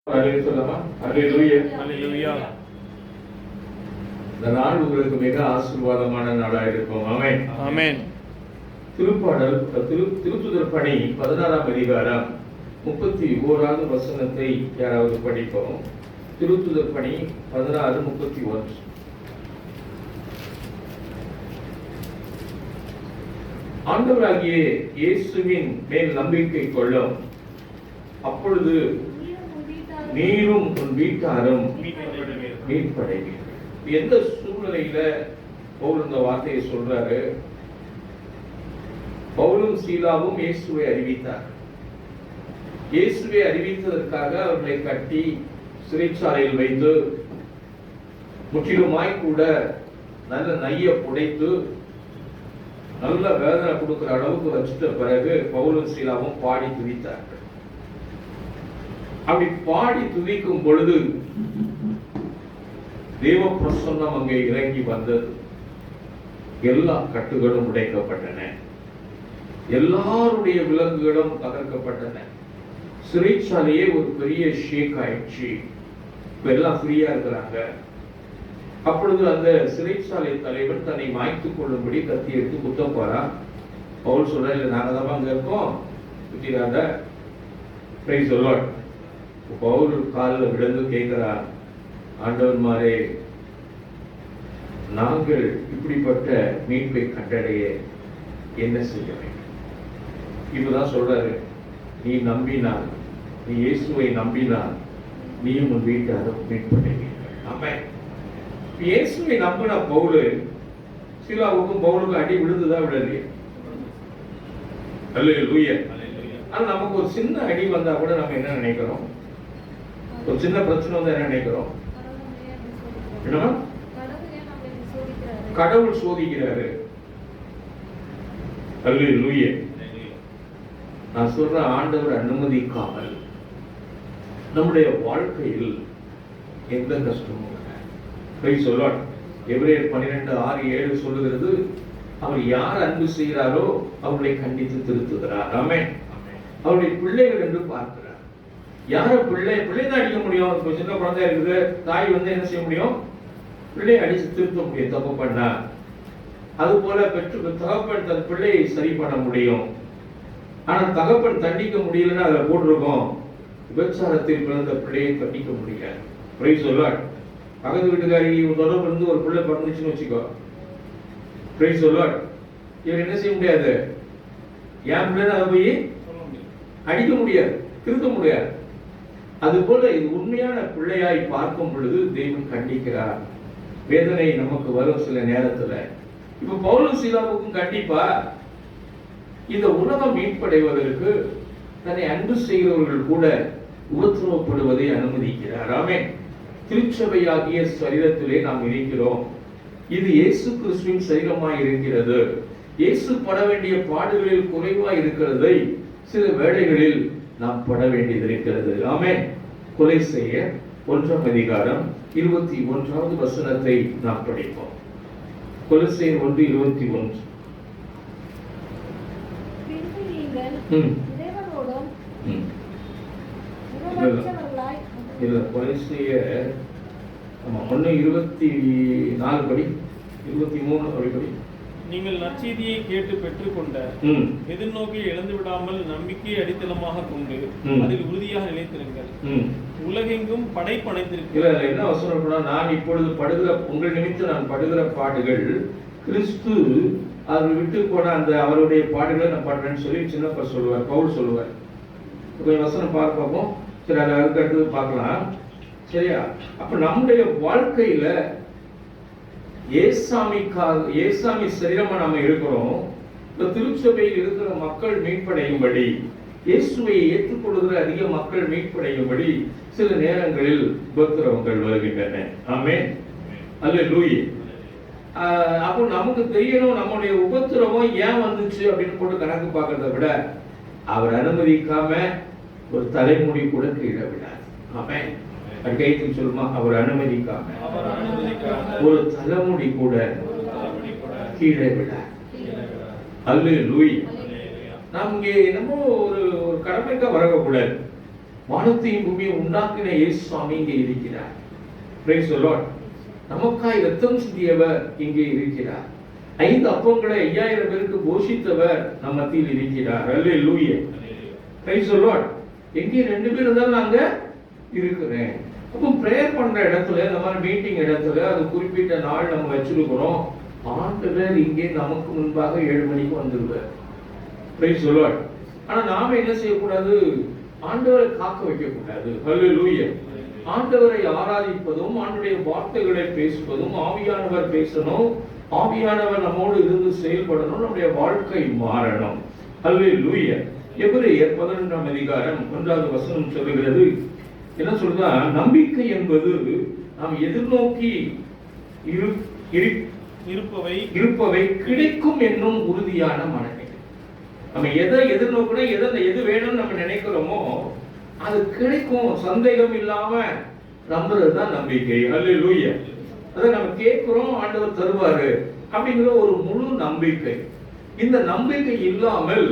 இந்த நாள் உங்களுக்கு மிக ஆசீர்வாதமான நாளா இருக்கும். ஆமென். ஆமென். திருப்பாடல் திருத்துதர் பணி 16ஆம் அதிகாரம் 31வது வசனத்தை யாராவது படிப்போம். திருத்துதர் பணி 16:31. ஆண்டவராகிய இயேசுவின் மேல் நம்பிக்கை கொள்ளும், அப்பொழுது நீரும் உன் வீட்டாரும் மீட்படைவீர்கள். எந்த சூழ்நிலையில பவுல் இந்த வார்த்தையை சொல்றாரு? பவுலும் சீலாவும் இயேசுவை அறிவித்தார். இயேசுவை அறிவித்ததற்காக அவர்களை கட்டி சிறைச்சாலையில் வைத்து முற்றிலுமாய் கூட நல்ல நைய புடைத்து நல்ல வேதனை கொடுக்கிற அளவுக்கு வச்சிட்ட பிறகு பவுலும் சீலாவும் பாடி துதித்தார்கள். அப்படி பாடி துதிக்கும் பொழுது தேவ பிரசன்னம் அங்கே இறங்கி வந்தது. எல்லா கட்டுகளும் உடைக்கப்பட்டன, எல்லாருடைய விலங்குகளும் தகர்க்கப்பட்டன. சிறைச்சாலையே ஒரு பெரிய ஷேக் ஆயிடுச்சு. இப்ப எல்லாம் ஃப்ரீயா இருக்கிறாங்க. அப்பொழுது அந்த சிறைச்சாலை தலைவர் தன்னை மாய்த்துக் கொள்ளும்படி கத்தி எடுத்து குத்த போறா. பவுல் சொல்ற, இல்ல நாங்க தான் அங்க இருக்கோம், குத்திராத. Praise the Lord. பவுல் காலில் விழுந்து கேட்கிறார், ஆண்டவன்மாரே, நாங்கள் இப்படிப்பட்ட மீட்பை கண்டடைய என்ன செய்ய வேண்டும்? இப்பதான் சொல்றாரு, நீ நம்பினால், நீ இயேசுவை நம்பினால் நீயும் உன் வீட்டாரும் மீட்படைவீர்கள். ஆமென். இயேசுவை நம்பின பவுல் சீலாவுக்கும் பவுலுக்கும் அடி விழுந்துதா விடலையே? அல்லேலூயா. ஆனா நமக்கு ஒரு சின்ன அடி வந்தா கூட நம்ம என்ன நினைக்கிறோம்? ஒரு சின்ன பிரச்சனை வந்து என்ன நினைக்கிறோம்? கடவுள் சோதிக்கிறாரு. அல்லேலூயா. நான் சொல்ற, ஆண்டவர் அனுமதிக்காமல் நம்முடைய வாழ்க்கையில் எந்த கஷ்டமும் இல்லை. எபிரேயர் 12:6-7 சொல்லுகிறது, அவர் யார் அன்பு செய்கிறாரோ அவர்களை கண்டித்து திருத்துகிறார். ஆமென். அவருடைய பிள்ளைகள் என்று பார்க்கிறார். யார பிள்ளைதான் அடிக்க முடியும்? இப்போ சின்ன குழந்தை இருக்குது, தாய் வந்து என்ன செய்ய முடியும்? பிள்ளையை அடிச்சு திருத்த முடியும் தப்பு பண்ணா. அது போல தகப்பன் தன் பிள்ளையை சரி பண்ண முடியும். ஆனா தகப்பன் தண்டிக்க முடியலன்னா அதுல போட்டிருக்கோம், விபச்சாரத்தில் பிறந்த பிள்ளையை தண்டிக்க முடியாது. Price the Lord. பக்கத்து வீட்டுக்காரி தொடர்பு இருந்து ஒரு பிள்ளை பிறந்துச்சுன்னு வச்சுக்கோ, பிரைஸ் தி லார்ட், இவர் என்ன செய்ய முடியாது? என் பிள்ளைன்னு அதை போய் அடிக்க முடியாது, திருத்த முடியாது. அது போல இது உண்மையான பிள்ளையாய் பார்க்கும் பொழுது தெய்வம் கண்டிக்கிறார். வேதனை நமக்கு வரும் சில நேரத்துல. இப்ப பவுலும் சீலாவுக்கும் கண்டிப்பா இந்த உலகம் மீட்படைவதற்கு தன்னை அன்பு செய்கிறவர்கள் கூட உபத்திரவப்படுவதை அனுமதிக்கிறார். ஆமென். திருச்சபையாகிய சரீரத்திலே நாம் இருக்கிறோம். இது இயேசு கிறிஸ்துவின் சரீரமாய் இருக்கிறது. இயேசு பட வேண்டிய பாடுகளில் குறைவாய் இருக்கிறதை சில வேளைகளில் நாம் பட வேண்டியது இருக்கிறது. ஆமென். கொலோசியர் 1ஆம் அதிகாரம் 21வது வசனத்தை நாம் படிப்போம். கொலோசியர் 1:21. கொலோசியர் 1:24 படி, 23 அப்படி. நீங்கள் நற்செய்தியை கேட்டு பெற்றுக்கொண்ட எதிர்நோக்கியை இழந்து விடாமல் நம்பிக்கையை அடித்தளமாக கொண்டு அதில் உறுதியாக நிலைத்திருங்கள். உலகெங்கும் படைப்படைத்திருக்கிறது. என்ன வசனம்? நான் இப்பொழுது படுகிற உங்கள் நிமித்தம் நான் படுகிற பாடுகள் கிறிஸ்து அவர் விட்டு போன அந்த அவருடைய பாடுகளை நான் படுறேன்னு சொல்லி சின்னப்பா சொல்லுவார், பவுல் சொல்லுவார். கொஞ்சம் வசனம் பார்ப்போம். சரி, அதை அதுக்கு அடுத்தது பார்க்கலாம். சரியா? அப்ப நம்முடைய வாழ்க்கையில ஏசாமி சரீரமா நம்ம இருக்கிறோம். இந்த திருச்சபையில் இருக்கிற மக்கள் மீட்படையும்படி, இயேசுவை ஏற்றுக்கொள்கிற அதிக மக்கள் மீட்படையும்படி சில நேரங்களில் உபத்திரவங்கள் வருகின்றன. ஆமென். அல்லேலூயா. அப்போ நமக்கு தெரியணும், நம்முடைய உபத்திரவம் ஏன் வந்துச்சு அப்படின்னு போட்டு கணக்கு பார்க்கறத விட, அவர் அனுமதிக்காம ஒரு தலைமுடி கூட கீழே விடாது. ஆமென். கைத்துக்கு சொல்லுமா, அவர் அனுமதிக்காம ஒரு தலைமுடி கூட கீழே விடாது. அல்லேலூயா. நாம் இங்கே என்னமோ ஒரு கடமைக்கா வரக்கூடாது. வானத்தையும் பூமியை உண்டாக்கின இயேசு சுவாமி இங்கே இருக்கிறார். Praise the Lord. நமக்காய் ரத்தம் சிந்தியவர் இங்கே இருக்கிறார். 5 அப்பங்களை 5000 பேருக்கு போஷித்தவர் நம் மத்தியில் இருக்கிறார். அல்லேலூயா. Praise the Lord. எங்கே 2 பேர் இருந்தாலும் நாங்க இருக்கிறேன். அப்போ பிரேயர் பண்ற இடத்துல, இந்த மாதிரி மீட்டிங் இடத்துல அது குறிப்பிட்ட நாள் நம்ம வச்சிருக்கிறோம். ஆண்டவர் இங்கே நமக்கு முன்பாக 7 மணிக்கு வந்துருவார். Praise the Lord. ஆனா நாம என்ன செய்யக்கூடாது? ஆண்டவரை காக்க வைக்க கூடாது. ஹல்லேலூயா. ஆண்டவரை ஆராதிப்பதும் ஆண்டவருடைய வார்த்தைகளை பேசுவதும், ஆவியானவர் பேசணும், ஆவியானவர் நம்மோடு இருந்து செயல்படணும், நம்முடைய வாழ்க்கை மாறணும். ஹல்லேலூயா. எபிரேயர் 11ஆம் அதிகாரம் 1வது வசனம் சொல்லுகிறது, என்ன சொல்றா? நம்பிக்கை என்பது நாம் எதிர்நோக்கி இருப்பவை கிடைக்கும் என்னும் உறுதியான மனநிலை. நம்ம எதை எதிர்நோக்கணும், எது வேணும்னு நம்ம நினைக்கிறோமோ அது கிடைக்கும், சந்தேகம் இல்லாம நம்புறதுதான் நம்பிக்கை. அல்லேலூயா. அதை நம்ம கேட்கிறோம், ஆண்டவர் தருவாரு அப்படிங்கிற ஒரு முழு நம்பிக்கை. இந்த நம்பிக்கை இல்லாமல்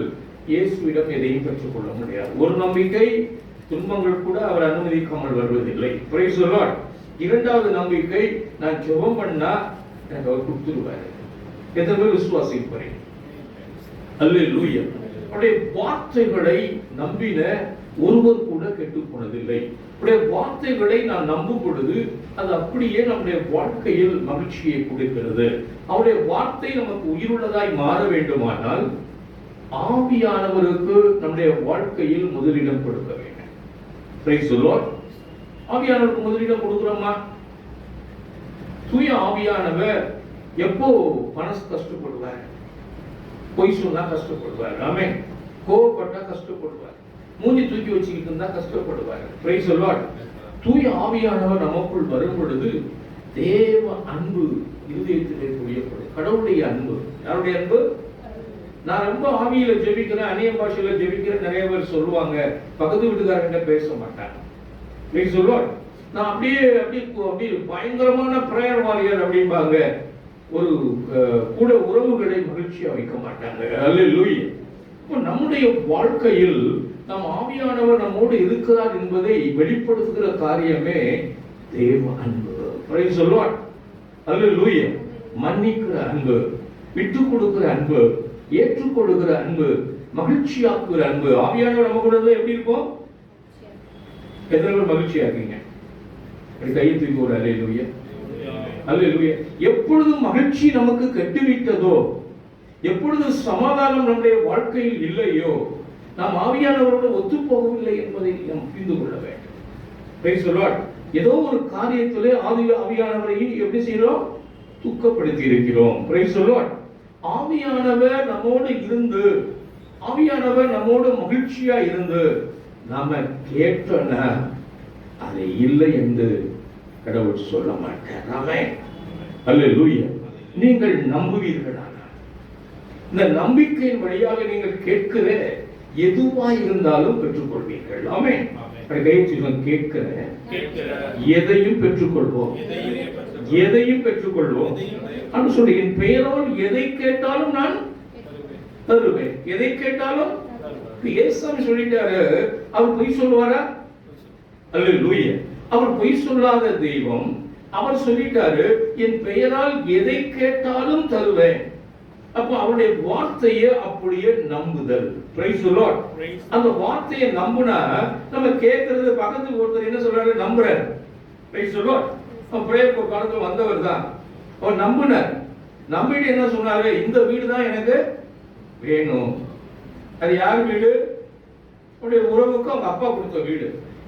இயேசுவிடம் எதையும் பெற்றுக்கொள்ள முடியாது. ஒரு நம்பிக்கை, துன்பங்கள் கூட அவர் அனுமதிக்காமல் வருவதில்லை. Praise the Lord. 2வது நம்பிக்கை, நான் ஜெபம் பண்ணா எனக்கு அவர் கொடுத்துருவாரு. எத்தனை பேர் விசுவாசிக்கிறேன்? அல்லேலூயா. அவருடைய வார்த்தைகளை நம்பின ஒருவர் கூட கெட்டு போனதில்லை. அவருடைய வார்த்தைகளை நான் நம்பும் பொழுது அது அப்படியே நம்முடைய வாழ்க்கையில் மகிழ்ச்சியை கொடுக்கிறது. அவருடைய வார்த்தை நமக்கு உயிருள்ளதாய் மாற வேண்டுமானால் ஆவியானவருக்கு நம்முடைய வாழ்க்கையில் முதலிடம் கொடுக்க வேண்டும். Praise the Lord. ஆவியானவருக்கு முதலிடம் கொடுக்கிறோமா? தூய ஆவியானவர் எப்போ மனசு கஷ்டப்படுவார், பொய் சொன்னா கஷ்டப்படுவார், ஆமென், கோபப்பட்டா கஷ்டப்படுவார், மூஞ்சி தூக்கி வச்சுக்கிட்டு இருந்தா கஷ்டப்படுவார். Praise the Lord. தூய ஆவியானவர் நமக்குள் வரும் பொழுது தேவ அன்பு இருதயத்திலே பொழியப்படும். கடவுளுடைய அன்பு. யாருடைய அன்பு? நான் ரொம்ப ஆவியில ஜெபிக்கிறேன், அந்நிய பாஷையில ஜெபிக்கிறேன், நிறைய பேர் சொல்லுவாங்க, பக்கத்து வீட்டுக்காரங்க பேச மாட்டாங்க. Praise the Lord. நான் அப்படியே பயங்கரமான பிரேயர் வாரியர் அப்படிம்பாங்க. ஒரு கூட உறவுகளை மகிழ்ச்சியா வைக்க மாட்டாங்க. அல்லேலூயா. இப்போ நம்முடைய வாழ்க்கையில் நாம் ஆவியானவர் நம்மோடு இருக்கிறார் என்பதை வெளிப்படுத்துகிற காரியமே தேவ அன்பு. Praise the Lord. அல்லேலூயா. மன்னிக்கிற அன்பு, விட்டு கொடுக்கிற அன்பு, ஏற்றுக்கொள்கிற அன்பு, மகிழ்ச்சியாக்குகிற அன்பு. ஆவியானவர் நம்ம கூட எப்படி இருக்கும்? எத்தனை பேர் மகிழ்ச்சியா இருக்கீங்க? கையை தூக்கி ஒரு அல்லேலூயா. அல்லேலூயா. எப்பொழுது மகிழ்ச்சி நமக்கு கெட்டுவிட்டதோ, எப்பொழுது சமாதானம் நம்முடைய வாழ்க்கையில் இல்லையோ, நாம் ஆவியானவரோடு ஒத்து போகவில்லை என்பதை நாம் புரிந்து கொள்ள வேண்டும். Praise the Lord. ஏதோ ஒரு காரியத்திலே ஆவியானவரை எப்படி செய்கிறோம்? துக்கப்படுத்தி இருக்கிறோம். Praise the Lord. ஆவியானவர் நம்மோடு இருந்து, ஆவியானவர் நம்மோடு மகிழ்ச்சியா இருந்து நாம கேட்டோன அது இல்லை என்று கடவுள் சொல்ல மாட்டார். ஆமென். அல்லேலூயா. நீங்கள் நம்புவீர்களானால் இந்த நம்பிக்கையின் வழியாக நீங்கள் கேட்கிற எதுவாய் இருந்தாலும் பெற்றுக்கொள்வீர்கள். ஆமென். கேட்கிற எதையும் பெற்றுக்கொள்வோம், எதையும் பெற்றுக்கொள்வோம். அப்படின்னு சொல்லி என் பெயரால் எதை கேட்டாலும் நான் தருவேன், எதை கேட்டாலும். இயேசுசாமி சொல்லிட்டாரு, அவர் பொய் சொல்லுவாரா? அல்லேலூயா. அவர் பொய் சொல்லாத தெய்வம். அவர் சொல்லிட்டாரு, என் பெயரால் எதை கேட்டாலும் தருவேன். அப்ப அவருடைய வார்த்தையை அப்படியே நம்புதல். Praise the Lord. அந்த வார்த்தையை நம்புனா நம்ம கேட்கறது, பக்கத்துக்கு ஒருத்தர் என்ன சொல்றாரு? நம்புறாரு. Praise the Lord. பிரேயர் ஒரு காலத்துல வந்தவர் தான். அவர் நம்பினார். நம்பிட்டு என்ன சொன்னாரு? இந்த வீடு தான் எனக்கு வேணும். அது யார் வீடு? அவருடைய உறவுக்கு அவங்க அப்பா கொடுத்த வீடு.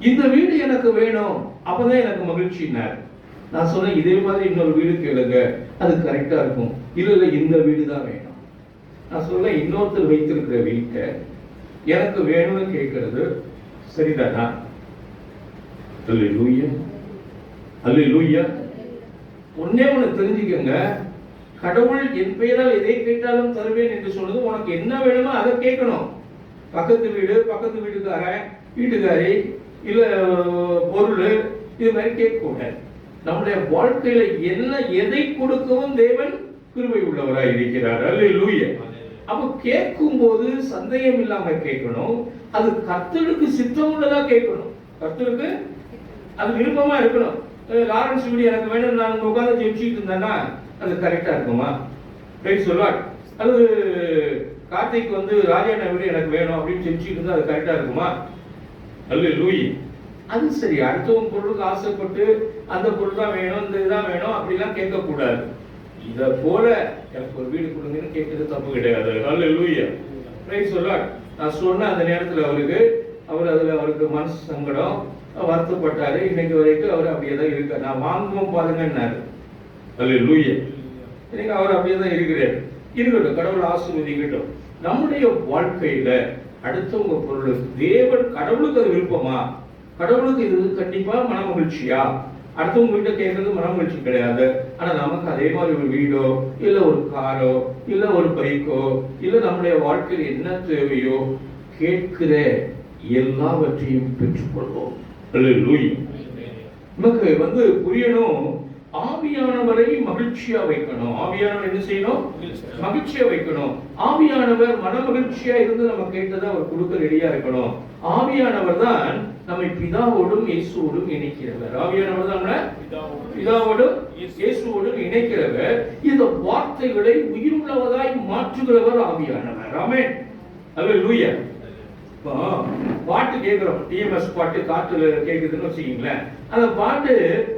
இந்த வீடு எனக்கு வேணும், அப்பதான் எனக்கு மகிழ்ச்சினார். நான் சொன்னேன், இதே மாதிரி இன்னொரு வீடு கேளுங்க, அது கரெக்டா இருக்கும். இல்ல இந்த வீடு தான் வேணும். நான் சொல்ல, இன்னொருத்தர் வைத்திருக்கிற வீட்டை எனக்கு வேணும்னு கேட்கறது சரிதானா? அல்லேலூயா. அல்லேலூயா. ஒன்னே ஒன்னு தெரிஞ்சுக்கங்க, கடவுள் என் பெயரால் எதை கேட்டாலும் தருவேன் என்று சொன்னது, உனக்கு என்ன வேணுமோ அதை கேட்கணும். பக்கத்து வீடு, பக்கத்து வீட்டுக்காரன், வீட்டுக்காரி, இல்ல பொருள், இது மாதிரி கேட்க கூடாது. நம்முடைய வாழ்க்கையில என்ன எதை கொடுக்கவும் தேவன் கிருபை உள்ளவராய் இருக்கிறார். அல்லேலூயா. அப்ப கேட்கும் போது சந்தேகம் இல்லாம கேட்கணும். அது கர்த்தருக்கு சித்தம் உள்ளதா கேட்கணும். கர்த்தருக்கு அது விருப்பமா இருக்கணும். லாரன்ஸ் வீடு எனக்கு வேணும் நான் உட்கார்ந்து ஜெபிச்சுட்டு இருந்தேன்னா அது கரெக்டா இருக்குமா? Price the Lord. அல்லது கார்த்திக் வந்து ராஜாண்ணா வீடு எனக்கு வேணும் அப்படின்னு ஜெபிச்சுட்டு இருந்தா அது கரெக்டா இருக்குமா? அல்லேலூயா. அது சரி. அடுத்தவங்க பொருளுக்கு ஆசைப்பட்டு அந்த பொருள் தான் வேணும், இந்த இதுதான் வேணும் அப்படிலாம் கேட்கக்கூடாது. இதை போல எனக்கு ஒரு வீடு கொடுங்கன்னு கேட்கறது தப்பு கிடையாது. அல்லேலூயா. Praise the Lord. நான் சொன்ன அந்த நேரத்தில் அவருக்கு மனசு சங்கடம், வருத்தப்பட்டாரு. இன்னைக்கு வரைக்கும் அவர் அப்படியே தான் இருக்கார். நான் வாங்குவோம் பாருங்கன்னாரு. அல்லேலூயா. இன்னைக்கு அவர் அப்படியே தான் இருக்கிறார். இருக்கட்டும், கடவுள் ஆசீர்வதிக்கட்டும். நம்முடைய வாழ்க்கையில அடுத்தவங்க பொருள் தேவன் கடவுளுக்கு அது விருப்பமா? கடவுளுக்கு இது கண்டிப்பா மனமகிழ்ச்சியா? அடுத்தவங்க வீட்டை கேட்கறது மனமகிழ்ச்சி கிடையாது. ஆனா நமக்கு அதே மாதிரி ஒரு வீடோ இல்ல ஒரு காரோ இல்ல ஒரு பைக்கோ இல்ல நம்முடைய வாழ்க்கையில் என்ன தேவையோ கேட்கிற எல்லாவற்றையும் பெற்றுக்கொள்வோம். நமக்கு வந்து புரியணும், ஆவியானவரை மகிழ்ச்சியா வைக்கணும். ஆவியானவர் என்ன செய்யணும்? மகிழ்ச்சியா வைக்கணும். ஆவியானவர் மன மகிழ்ச்சியா இருந்து நம்ம கேட்டதை அவர் கொடுக்க ரெடியா இருக்கணும். ஆவியானவர் தான் நம்மை பிதாவோடும் இயேசுவோடும் இணைக்கிறவர். ஆவியானவர் தான் நம்மளை பிதாவோடும் இயேசுவோடும் இணைக்கிறவர். இந்த வார்த்தைகளை உயிருள்ளவதாய் மாற்றுகிறவர் ஆவியானவர். ஆமென். அல்லேலூயா. பாட்டு கேட்கிறோம், டிஎம்எஸ் பாட்டு காற்றுல கேட்குதுன்னு வச்சுக்கீங்களேன். அந்த பாட்டு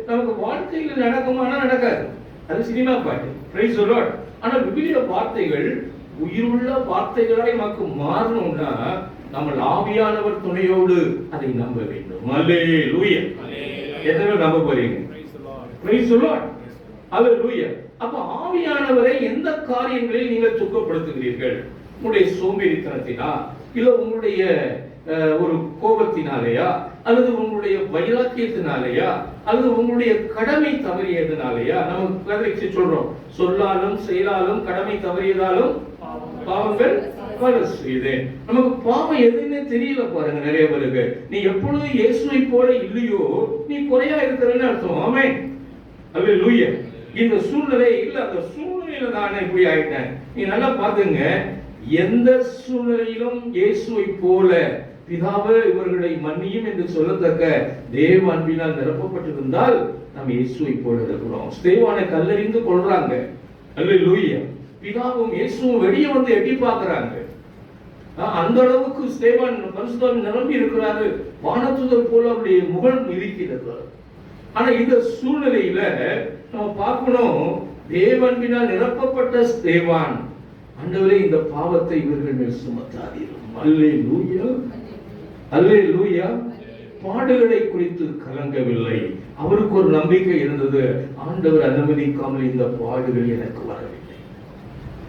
நமக்கு வாழ்க்கையில் நடக்குமானா நடக்காது. அது சினிமா பாட்டு. Price the Lord. ஆனா விவிலிய வார்த்தைகள் உயிருள்ள வார்த்தைகளாய் நமக்கு மாறணும்னா நம்ம ஆவியானவர் துணையோடு அதை நம்ப வேண்டும். அல்லேலூயா. எத்தனை நம்ப போறீங்க? Praise the Lord. அல்லேலூயா. அப்ப ஆவியானவரை எந்த காரியங்களில் நீங்கள் துக்கப்படுத்துகிறீர்கள்? உங்களுடைய சோம்பேறித்தனத்தினா, இல்ல உங்களுடைய ஒரு கோபத்தினாலேயா, அல்லது உங்களுடைய வைராக்கியத்தினாலேயா, அல்லது உங்களுடைய கடமை தவறியதுனாலேயா? நம்ம கதைக்கு சொல்றோம், சொல்லாலும் செயலாலும் கடமை தவறியதாலும் பாவங்கள் பல செய்து. நமக்கு பாவம் எதுன்னு தெரியல பாருங்க நிறைய பேருக்கு. நீ எப்பொழுது இயேசுவை போல இல்லையோ நீ குறையா இருக்கிறன்னு அர்த்தம். ஆமென். அல்லேலூயா. இந்த சூழ்நிலை இல்ல, அந்த சூழ்நிலையில நான் இப்படி ஆயிட்டேன். நீ நல்லா பாத்துங்க, எந்த சூழ்நிலையிலும் இயேசுவை போல பிதாவே இவர்களை மன்னியும் என்று சொல்லத்தக்க தேவ அன்பினால் நிரப்பப்பட்டிருந்தால் நாம் இயேசுவை போல இருக்கிறோம். ஸ்தேவானை கல்லெறிந்து கொள்றாங்க. அல்லேலூயா. பிதாவும் இயேசுவும் வெளியே வந்து எட்டி பார்க்கறாங்க. அந்த அளவுக்கு ஸ்தேவான் பரிசுத்தாவின் நிரம்பி இருக்கிறாரு. வானதூதர் போல அவருடைய முகம் இருக்கிறது. ஆனா இந்த சூழ்நிலையில நம்ம பார்க்கணும், தேவ அன்பினால் நிரப்பப்பட்ட ஸ்தேவான், ஆண்டவரே இந்த பாவத்தை இவர்கள் மேல் சுமத்தாதீரும். அல்லேலூயா. அல்லேலூயா. பாடுகளை குறித்து கலங்கவில்லை. அவருக்கு ஒரு நம்பிக்கை இருந்தது, ஆண்டவர் அனுமதிக்காமல் இந்த பாடுகள் எனக்கு வரவில்லை.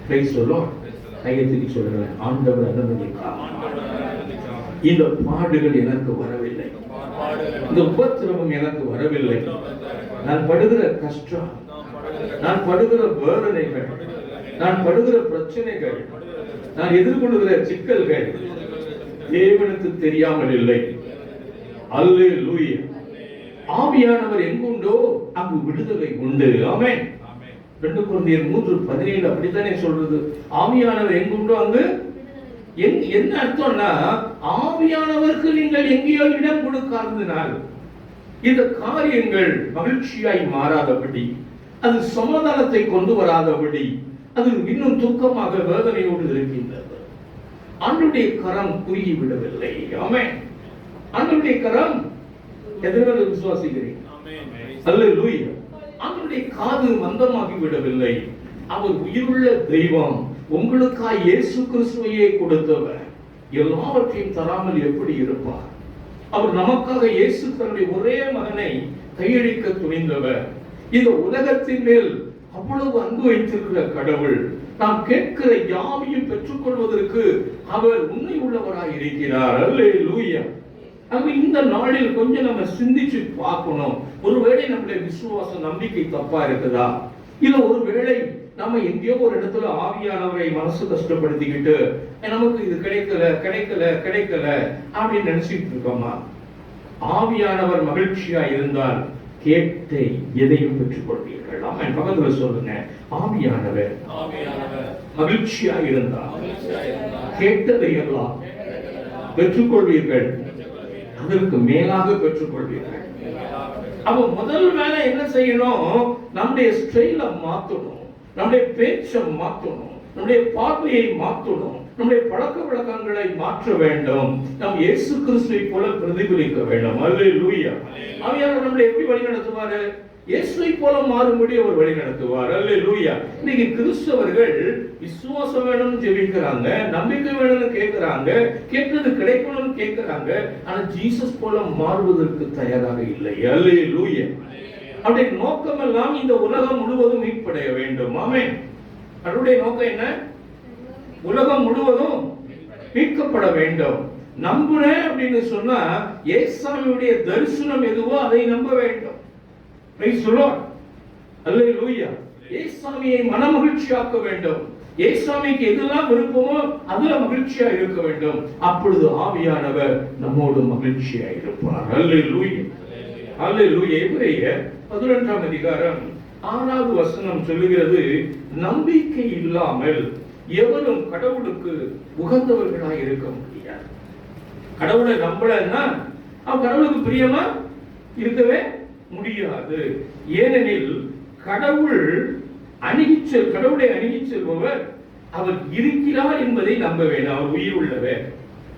Price the Lord. கையெழுத்தி சொல்லுங்க, ஆண்டவர் அனுமதிக்காமல் இந்த பாடுகள் எனக்கு வரவில்லை, இந்த உபத்திரவம் எனக்கு வரவில்லை. நான் படுகிற கஷ்டம், நான் படுகிற வேதனைகள், நான் படுகிற பிரச்சனைகள், நான் எதிர்கொள்கிற சிக்கல்கள் தேவனுக்கு தெரியாமல் இல்லை. அல்லேலூயா. ஆவியானவர் எங்குண்டோ அங்கு விடுதலை உண்டு. ஆமென். 2 கொரிந்தியர் 3:17 அப்படித்தானே சொல்றது. ஆவியானவர் எங்குண்டோ அங்கு என்ன அர்த்தம்னா, ஆவியானவருக்கு நீங்கள் எங்கேயோ இடம் கொடுக்காததினால் இந்த காரியங்கள் மகிழ்ச்சியாய் மாறாதபடி, அது சமாதானத்தை கொண்டு வராதபடி, அது இன்னும் துக்கமாக வேதனையோடு இருக்கின்றது. ஆண்டவருடைய கரம் குறுகி விடவில்லை. ஆமென். ஆண்டவருடைய கரம் எதிர்கால விசுவாசிக்கிறேன். அல்லேலூயா. ஆண்டவருடைய காது மந்தமாகி விடவில்லை. அவர் உயிருள்ள தெய்வம். உங்களுக்காய் இயேசு கிறிஸ்துவையே கொடுத்தவர். எல்லாவற்றையும் தராமல் எப்படி இருப்பார்? அவர் நமக்காக இயேசு தன்னுடைய ஒரே மகனை கையளிக்க துணிந்தவர். இந்த உலகத்தின் மேல் அவ்வளவு அன்பு வைத்திருக்கிற கடவுள் நாம் கேட்கிற யாவையும் பெற்றுக்கொள்வதற்கு அவர் உண்மை உள்ளவராய் இருக்கிறார். அல்லேலூயா. இந்த நாளில் கொஞ்சம் நம்ம சிந்திச்சு பார்க்கணும். ஒருவேளை நம்முடைய விசுவாச நம்பிக்கை தப்பா இருக்குதா? இல்ல ஒருவேளை நம்ம எங்கேயோ ஒரு இடத்துல ஆவியானவரை மனசு கஷ்டப்படுத்திக்கிட்டு நமக்கு இது கிடைக்கல கிடைக்கல கிடைக்கல அப்படின்னு நினைச்சிட்டு இருக்கோமா? ஆவியானவர் மகிழ்ச்சியா இருந்தால் கேட்ட எதையும் பெற்றுக் கொள்வீர்கள். ஆமென். பக்கத்துல சொல்லுங்க, ஆவியானவர் மகிழ்ச்சியா இருந்தால் கேட்டதை எல்லாம் பெற்றுக்கொள்வீர்கள். அதற்கு மேலாக பெற்றுக்கொள்வீர்கள். அப்ப முதல் வேலை என்ன செய்யணும்? நம்முடைய ஸ்டைல மாத்தணும், நம்முடைய பேச்சை மாத்தணும், நம்முடைய பார்வையை மாற்றணும், நம்முடைய பழக்க வழக்கங்களை மாற்ற வேண்டும். நாம் இயேசு கிறிஸ்துவை போல பிரதிபலிக்க வேண்டும். அல்லேலூயா. ஆவியானவர் நம்மளை எப்படி வழி நடத்துவாரு? இயேசுவை போல மாறும்படி அவர் வழி நடத்துவார். அல்லேலூயா. இன்னைக்கு கிறிஸ்தவர்கள் விசுவாசம் வேணும்னு ஜெபிக்கிறாங்க, நம்பிக்கை வேணும்னு கேட்கிறாங்க, கேட்கிறது கிடைக்கணும்னு கேட்கிறாங்க, ஆனா ஜீசஸ் போல மாறுவதற்கு தயாராக இல்லை. அல்லேலூயா. அவருடைய நோக்கம் எல்லாம் இந்த உலகம் முழுவதும் மீட்படைய வேண்டும். ஆமென். அவருடைய நோக்கம் என்ன? உலகம் முழுவதும் மீட்கப்பட வேண்டும். நம்புறேன் அப்படின்னு சொன்னா இயேசுவினுடைய தரிசனம் எதுவோ அதை நம்ப வேண்டும். Praise the Lord. அல்லேலூயா. இயேசுவை மனமகிழ்ச்சியாக்க வேண்டும். இயேசுவுக்கு எதெல்லாம் விருப்பமோ அதுல மகிழ்ச்சியா இருக்க வேண்டும். அப்பொழுது ஆவியானவர் நம்மோடு மகிழ்ச்சியா இருப்பார். அல்லேலூயா. அல்லேலூயா. எபிரேயர் 11ஆம் அதிகாரம் 6வது வசனம் சொல்லுகிறது, நம்பிக்கை இல்லாமல் எவரும் கடவுளுக்கு உகந்தவர்களாக இருக்க முடியாது. கடவுளை நம்பலன்னா அவன் கடவுளுக்கு பிரியமா இருக்கவே முடியாது. ஏனெனில் கடவுளை அணுகி செல்பவர் அவர் இருக்கிறார் என்பதை நம்ப வேண்டும். அவர் உயிர் உள்ளவர்,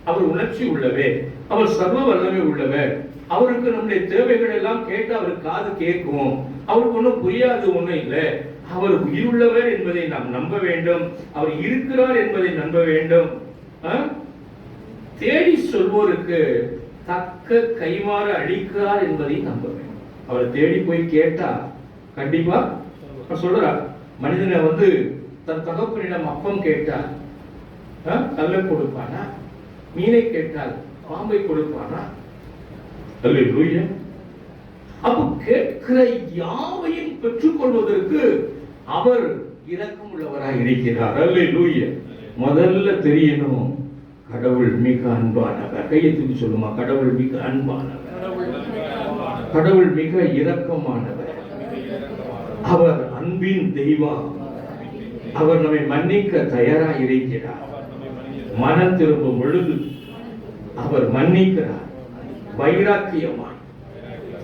அவர் உணர்ச்சி உள்ளவர், அவர் சர்வ வல்லமை உள்ளவர். அவருக்கு நம்முடைய தேவைகள் எல்லாம் கேட்டு அவருக்கு காது கேட்கும். அவருக்கு ஒன்றும் புரியாது ஒன்றும் இல்லை. அவர் உயிருள்ளவர் என்பதை நாம் நம்ப வேண்டும். அவர் இருக்கிறார் என்பதை நம்ப வேண்டும். தேடி சொல்வோருக்கு தக்க கைமாறு அளிக்கிறார் என்பதை நம்ப வேண்டும். அவரை தேடி போய் கேட்டா கண்டிப்பா சொல்றார். மனிதனை தன் தகப்பனிடம் அப்பம் கேட்டால் கல்லை கொடுப்பானா? மீனை கேட்டால் பாம்பை கொடுப்பானா? அல்லேலூயா. அப்ப கேட்கிற யாவையும் பெற்றுக்கொள்வதற்கு அவர் இரக்கம் உள்ளவராய் இருக்கிறார். அல்லேலூயா. முதல்ல தெரியணும், கடவுள் மிக அன்பானவர். கையை தூக்கி சொல்லுமா, கடவுள் மிக அன்பானவர், கடவுள் மிக இரக்கமானவர், அவர் அன்பின் தெய்வம், அவர் நம்மை மன்னிக்க தயாராக இருக்கிறார். மனம் திரும்பும் பொழுது அவர் மன்னிக்கிறார்.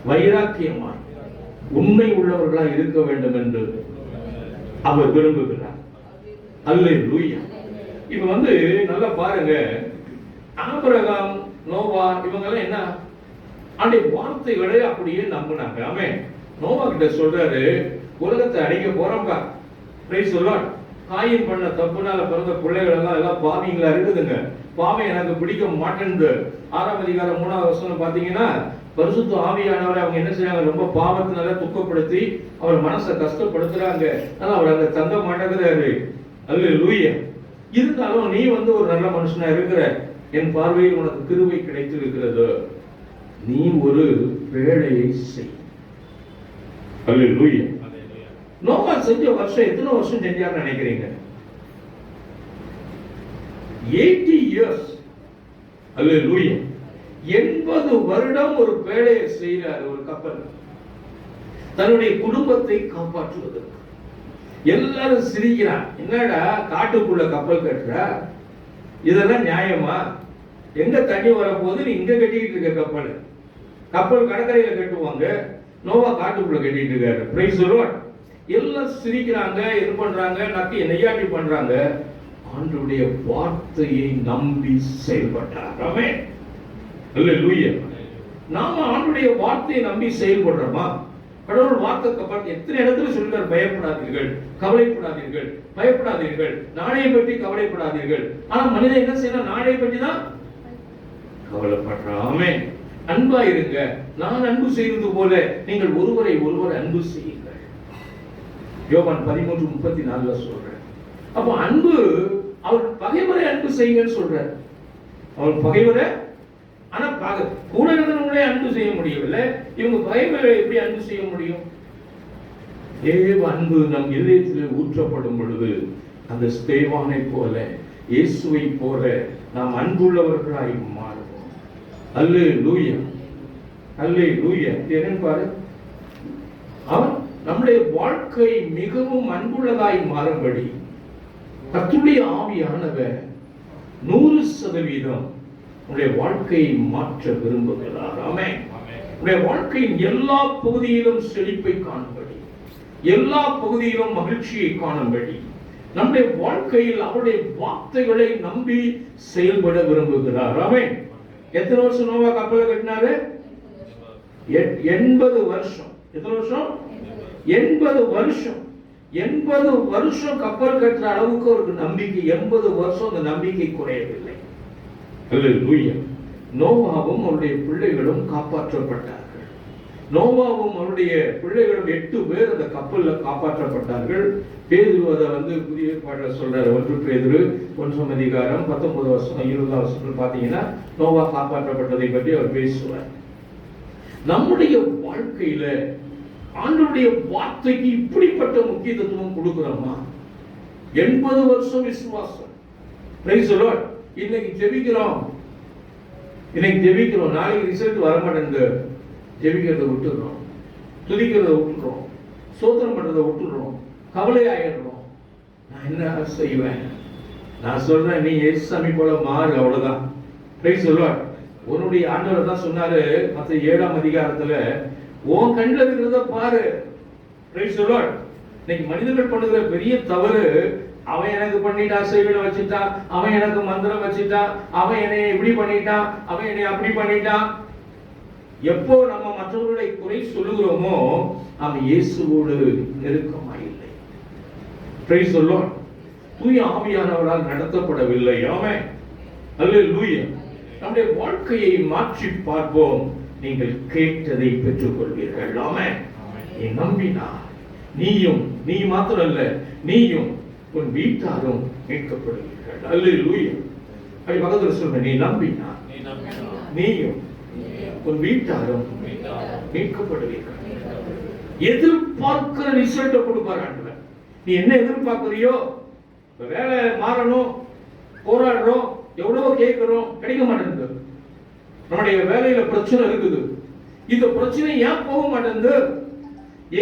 வைராக்கியமாய் உண்மை உள்ளவர்களாக இருக்க வேண்டும் என்று அவர் விரும்புகிறார். அல்லேலூயா. இப்ப நல்லா பாருங்க, ஆபிரகாம், நோவா இவங்கெல்லாம் என்ன ஆண்டவருடைய வார்த்தைகளை அப்படியே நம்பினாங்க. ஆமென். நோவா கிட்ட சொல்றாரு, உலகத்தை அழிக்க போறோம்ப்பா. Praise the Lord. காயின் பண்ண தப்புனால பிறந்த பிள்ளைகள் எல்லாம் பாவிங்களா இருக்குதுங்க. பாவம் எனக்கு பிடிக்க மாட்டேங்குது. 6ஆம் அதிகாரம் 3வது வசனம் பாத்தீங்கன்னா, பரிசுத்த ஆவியானவரை அவங்க என்ன செய்றாங்க? ரொம்ப பாவத்தினால துக்கப்படுத்தி அவர் மனசை கஷ்டப்படுத்துறாங்க. ஆனா அவர் அங்க தங்க மாட்டேங்கிறாரு. அல்லேலூயா. இருந்தாலும் நீ ஒரு நல்ல மனுஷனா இருக்கிற, என் பார்வையில் உனக்கு கிருபை கிடைத்திருக்கிறது, நீ ஒரு வேலையை செய். அல்லேலூயா. நோவா செஞ்ச வருஷம் எத்தனை வருஷம் செஞ்சாருன்னு நினைக்கிறீங்க? 80 years. அல்லேலூயா. 80 வருடம் ஒரு வேலையை செய்கிறார் ஒரு கப்பல், தன்னுடைய குடும்பத்தை காப்பாற்றுவதற்கு. எல்லாரும் சிரிக்கிறான், என்னடா காட்டுக்குள்ள கப்பல் கட்டுற, இதெல்லாம் நியாயமா? எங்க தண்ணி வரப்போது நீ இங்க கட்டிக்கிட்டு இருக்க கப்பல்? கப்பல் கடற்கரையில கட்டுவாங்க, நோவா காட்டுக்குள்ள கட்டிட்டு இருக்காரு. Price the Lord. எல்லாம் சிரிக்கிறாங்க, இது பண்றாங்க, நக்கி நெய்யாட்டி பண்றாங்க. ஆண்டவருடைய வார்த்தையை நம்பி செயல்பட்டார். ஆமென். அல்லேலூயா. நாம ஆண்டவருடைய வார்த்தையை நம்பி செயல்படுறோமா? கடவுள் வார்த்தை பார்த்து எத்தனை இடத்துல சொல்றார், பயப்படாதீர்கள், கவலைப்படாதீர்கள், பயப்படாதீர்கள், நாளையை பற்றி கவலைப்படாதீர்கள். ஆனா மனிதன் என்ன செய்யலாம்? நாளையை பற்றி தான் கவலைப்படுறான். ஆமென். அன்பா இருங்க, நான் அன்பு செய்வது போல நீங்கள் ஒருவரை ஒருவர் அன்பு செய்யுங்கள். யோவான் 13:34 சொல்றேன். அப்ப அன்பு, அவர் பகைவரை அன்பு செய்யுங்கன்னு சொல்றார். அவர் பகைவரை, ஆனா கூட இருக்கிறவங்களே அன்பு செய்ய முடியவில்லை, இவங்க பகைவரை எப்படி அன்பு செய்ய முடியும்? தேவ அன்பு நம் இதயத்தில் ஊற்றப்படும் பொழுது அந்த ஸ்தேவானை போல, இயேசுவை போல நாம் அன்புள்ளவர்களாய் மாறுவோம். அல்லேலூயா. அல்லேலூயா. என்னன்னு பாரு, அவன் நம்முடைய வாழ்க்கை மிகவும் அன்புள்ளதாய் மாறும்படி கர்த்தருடைய ஆவியானவர் 100% உன்னுடைய வாழ்க்கையை மாற்ற விரும்புகிறார். ஆமென். உன்னுடைய வாழ்க்கையின் எல்லா பகுதியிலும் செழிப்பை காணும்படி, எல்லா பகுதியிலும் மகிழ்ச்சியை காணும்படி, நம்முடைய வாழ்க்கையில் அவருடைய வார்த்தைகளை நம்பி செயல்பட விரும்புகிறார். ஆமென். எத்தனை வருஷம் நோவா கப்பலை கட்டினாரு? 80 வருஷம். எத்தனை வருஷம்? 80 வருஷம். 80 வருஷம் கப்பல் கட்டுற அளவுக்கு ஒரு நம்பிக்கை. 80 வருஷம் அந்த நம்பிக்கை குறையவில்லை. அல்லேலூயா. நோவாவும் அவருடைய பிள்ளைகளும் காப்பாற்றப்பட்டார்கள். நோவாவும் அவருடைய பிள்ளைகளும் 8 பேர் அந்த கப்பல்ல காப்பாற்றப்பட்டார்கள். பேதுரு அதை புதிய ஏற்பாட்டில் சொல்றாரு. 1 பேதுரு 1 அதிகாரம் 19 வருஷம் 20 வருஷத்துல பாத்தீங்கன்னா நோவா காப்பாற்றப்பட்டதை பற்றி அவர் பேசுவார். நம்முடைய வாழ்க்கையில ஆண்டவருடைய வார்த்தைக்கு இப்படிப்பட்ட முக்கியத்துவம் கொடுக்கிறோமா? 80 வருஷம் விசுவாசம். Price the Lord. இன்னைக்கு ஜெபிக்கிறோம், நாளைக்கு ரிசல்ட் வர மாட்டேங்குது. ஜெபிக்கிறத விட்டுறோம், துதிக்கிறத விட்டுறோம், ஸ்தோத்திரம் பண்றதை விட்டுறோம், கவலை ஆயிடுறோம். நான் என்ன செய்வேன்? நான் சொல்றேன், நீ இயேசுசாமி போல மாறு, அவ்வளவுதான். Price the Lord. உன்னுடைய ஆண்டவர் தான் சொன்னாரு மத்தேயு 7 அதிகாரத்துல, உன் கண்ணில் இருக்கிறத பாரு. Price the Lord. இன்னைக்கு மனிதர்கள் பண்ணுகிற பெரிய தவறு, அவன் எனக்கு பண்ணிட்டான், செய்விட வச்சுட்டான், அவன் எனக்கு மந்திரம் வச்சுட்டான், அவன் என்னை இப்படி பண்ணிட்டான், அவன் என்னை அப்படி பண்ணிட்டான். எப்போ நம்ம மற்றவர்களை குறை சொல்லுகிறோமோ அவன் இயேசுவோடு நெருக்கமாய் இல்லை. Price the Lord. தூய ஆவியானவரால் நடத்தப்படவில்லை. ஆமென். அல்லேலூயா. நம்முடைய வாழ்க்கையை மாற்றி பார்ப்போம். நீங்கள் கேட்டதை பெற்றுக் கொள்வீர்கள். ஆமென். நீ நம்பினார், நீ மாத்திரமல்ல, நீயும் உன் வீட்டாரும் மீட்கப்படுவீர்கள். அல்லேலூயா. அப்படி பக்கத்துல சொல்ற, நீ நம்பினார், நீயும் உன் வீட்டாரும் மீட்கப்படுவீர்கள். எதிர்பார்க்கிற ரிசல்ட்டை கொடுப்பார் ஆண்டவர். நீ என்ன எதிர்பார்க்கிறியோ, வேலை மாறணும், போராடுறோம், எவ்வளவோ கேட்கிறோம், கிடைக்க மாட்டேங்குது. நம்முடைய வேலையில பிரச்சனை இருக்குது. இந்த பிரச்சனை ஏன் போக மாட்டேங்குது?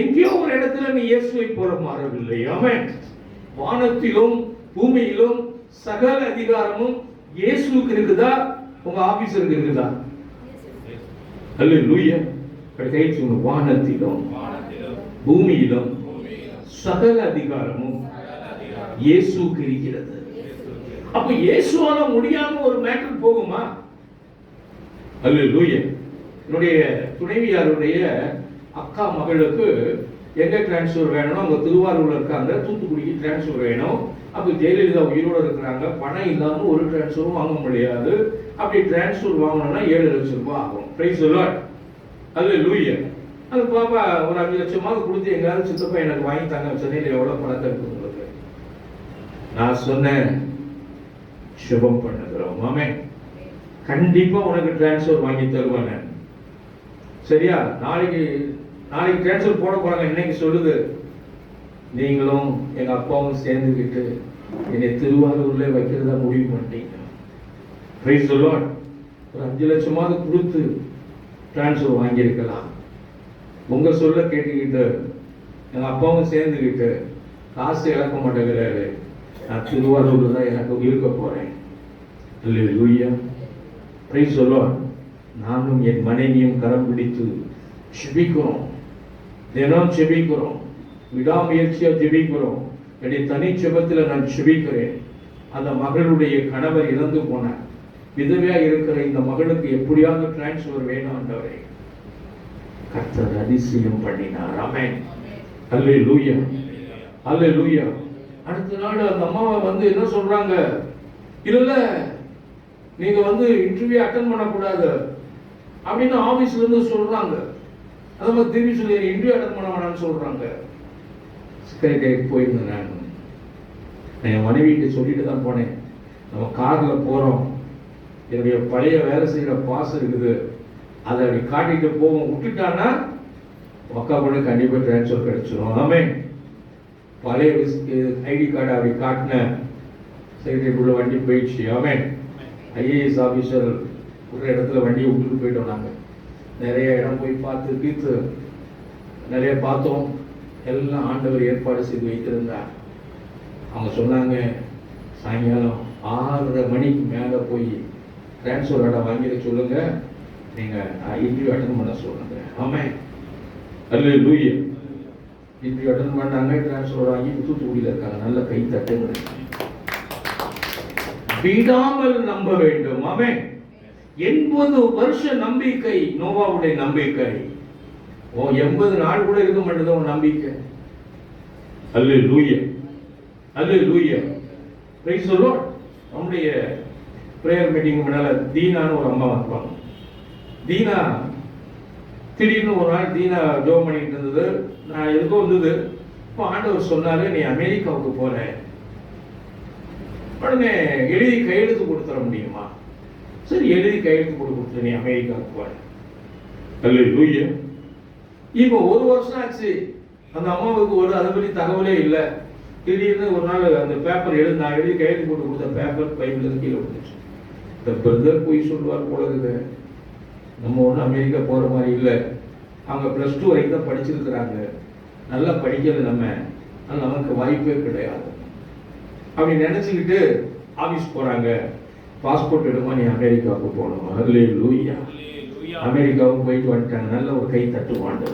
எங்கேயோ ஒரு இடத்துல நீ இயேசுவை போல மாறவில்லை. ஆமென். வானத்திலும் பூமியிலும் சகல அதிகாரமும் இயேசுவுக்கு இருக்குதா? உங்க ஆபீசருக்கு இருக்குதா? அல்லேலூயா. கடைசி வானத்திலும் பூமியிலும் சகல அதிகாரமும் இயேசுவுக்கு இருக்கிறது. அப்ப இயேசுவால முடியாம ஒரு மேட்டர் போகுமா? அல்லேலூயா. என்னுடைய துணைவியாருடைய அக்கா மகளுக்கு எங்க டிரான்ஸ்ஃபர் வேணும்? அவங்க திருவாரூர்ல இருக்காங்க, தூத்துக்குடிக்கு டிரான்ஸ்ஃபர் வேணும். அப்ப ஜெயலலிதா உயிரோட இருக்கிறாங்க, பணம் இல்லாம ஒரு டிரான்ஸ்ஃபரும் வாங்க முடியாது. அப்படி டிரான்ஸ்ஃபர் வாங்கணும்னா 7 லட்சம் ரூபாய் ஆகும். Praise the Lord. அல்லேலூயா. அது பாப்பா ஒரு 5 லட்சமாவது கொடுத்து எங்காவது சித்தப்பா எனக்கு வாங்கி தாங்க, சென்னையில எவ்வளவு பணத்தை இருக்கு உங்களுக்கு. நான் சொன்னேன், சுபம் பண்ணுகிறோம். ஆமென். கண்டிப்பா உனக்கு டிரான்ஸ்ஃபர் வாங்கி தருவானே. சரியா? நாளைக்கு டிரான்ஸ்ஃபர் போட போறாங்க. இன்னைக்கு சொல்லுது, நீங்களும் எங்க அப்பாவும் சேர்ந்துக்கிட்டு என்னை திருவாரூர்ல வைக்கிறதா முடிவு பண்ணிட்டீங்க. Price the Lord. ஒரு 5 லட்சமாவது கொடுத்து டிரான்ஸ்ஃபர் வாங்கியிருக்கலாம். உங்க சொல்ல கேட்டுக்கிட்டு எங்க அப்பாவும் சேர்ந்துக்கிட்டு காசு இழக்க மாட்டேங்கிறாரு, நான் திருவாரூர்ல தான் எனக்கு இருக்க போறேன். அல்லேலூயா. Praise the Lord. நானும் என் மனைவியும் கரம் பிடித்து ஜெபிக்கிறோம், தினம் ஜெபிக்கிறோம், விடாமுயற்சியா ஜெபிக்கிறோம். என்னுடைய தனி ஜெபத்தில் நான் ஜெபிக்கிறேன். அந்த மகளுடைய கணவர் இறந்து போனார். விதவையா இருக்கிற இந்த மகளுக்கு எப்படியாவது டிரான்ஸ்ஃபர் வேணும் ஆண்டவரே. கர்த்தர் அதிசயம் பண்ணினார். ஆமென். அல்லேலூயா. அல்லேலூயா. அடுத்த நாள் அந்த அம்மாவை என்ன சொல்றாங்க, இல்ல நீங்க இன்டர்வியூ அட்டெண்ட் பண்ணக்கூடாது அப்படின்னு ஆபீஸ்ல இருந்து சொல்றாங்க. அதை மாதிரி திரும்பி சொல்லி இன்டர்வியூ அட்டெண்ட் பண்ண வேணாம்னு சொல்றாங்க. செக்ரட்டரிக்கு போயிருந்தேன். நான் என் மனைவிட்டு சொல்லிட்டு தான் போனேன், நம்ம கார்ல போறோம், என்னுடைய பழைய வேலை செய்யற பாஸ் இருக்குது, அதை அப்படி காட்டிட்டு போவோம். விட்டுட்டான்னா அக்கா பொண்ணு கண்டிப்பா டிரான்ஸ்ஃபர் கிடைச்சிடும். ஆமென். பழைய ஐடி கார்டு அப்படி காட்டின செக்ரட்டரிக்குள்ள வண்டி போயிடுச்சு. ஆமென். ஐஏஎஸ் ஆபீசர் ஒரு இடத்துல வண்டியை விட்டுட்டு போயிட்டோம். நாங்கள் நிறைய இடம் போய் பார்த்து நிறைய பார்த்தோம். எல்லாம் ஆண்டவர் ஏற்பாடு செய்து வைத்திருந்தார். அவங்க சொன்னாங்க, சாயங்காலம் 6:30 மணிக்கு மேலே போய் ட்ரான்ஸ்ஃபர் ஆர்டர் வாங்கிட சொல்லுங்க, நீங்க இன்டர்வியூ அட்டன் பண்ண சொல்லுங்க. ஆமே, அல்லேலூயா. இன்டர்வியூ அட்டன் பண்ணாங்க, ட்ரான்ஸ்ஃபர் வாங்கி தூத்துக்குடியில் இருக்காங்க. நல்ல கை தட்டுங்க. விடாமல் நம்ப வேண்டும். ஆமே, 80 வருஷ நம்பிக்கை நோவாவுடைய நம்பிக்கை. 80 நாள் கூட இருக்க மாட்டேது உன் நம்பிக்கை. அல்லேலூயா, அல்லேலூயா. Praise the Lord. நம்முடைய பிரேயர் மீட்டிங் முன்னால தீனான்னு ஒரு அம்மா வந்தாங்க. தீனா திடீர்னு ஒரு நாள் தீனா ஜோம் பண்ணிட்டு இருந்தது. நான் எதுக்கோ வந்தது. இப்போ ஆண்டவர் சொன்னாரு, நீ அமெரிக்காவுக்கு போற, உடனே எழுதி கையெழுத்து கொடுத்துட முடியுமா? சரி, எழுதி கையெழுத்து கொடுத்து நீ அமெரிக்காவுக்கு போற. அல்லேலூயா. இப்போ 1 வருஷம் ஆச்சு. அந்த அம்மாவுக்கு ஒரு அதை பற்றி தகவலே இல்லை. திடீர்னு ஒரு நாள் அந்த பேப்பர் நான் எழுதி கையெழுத்து போட்டு கொடுத்த பேப்பர் பைபிள் கீழே விட்டுச்சு. இந்த பிரதர் போய் சொல்லுவார் போல இருக்குது, நம்ம ஒன்றும் அமெரிக்கா போகிற மாதிரி இல்லை, அவங்க +2 வரைக்கும் தான் படிச்சிருக்கிறாங்க, நல்லா படிக்கல நம்ம, ஆனால் நமக்கு வாய்ப்பே கிடையாது அப்படி நினச்சிக்கிட்டு ஆஃபீஸ் போகிறாங்க. பாஸ்போர்ட் எடுமா, நீ அமெரிக்காவுக்கு போகணும். அல்லேலூயா. அமெரிக்காவுக்கு போயிட்டு வந்துட்டாங்க. நல்ல ஒரு கை தட்டுவாண்டு.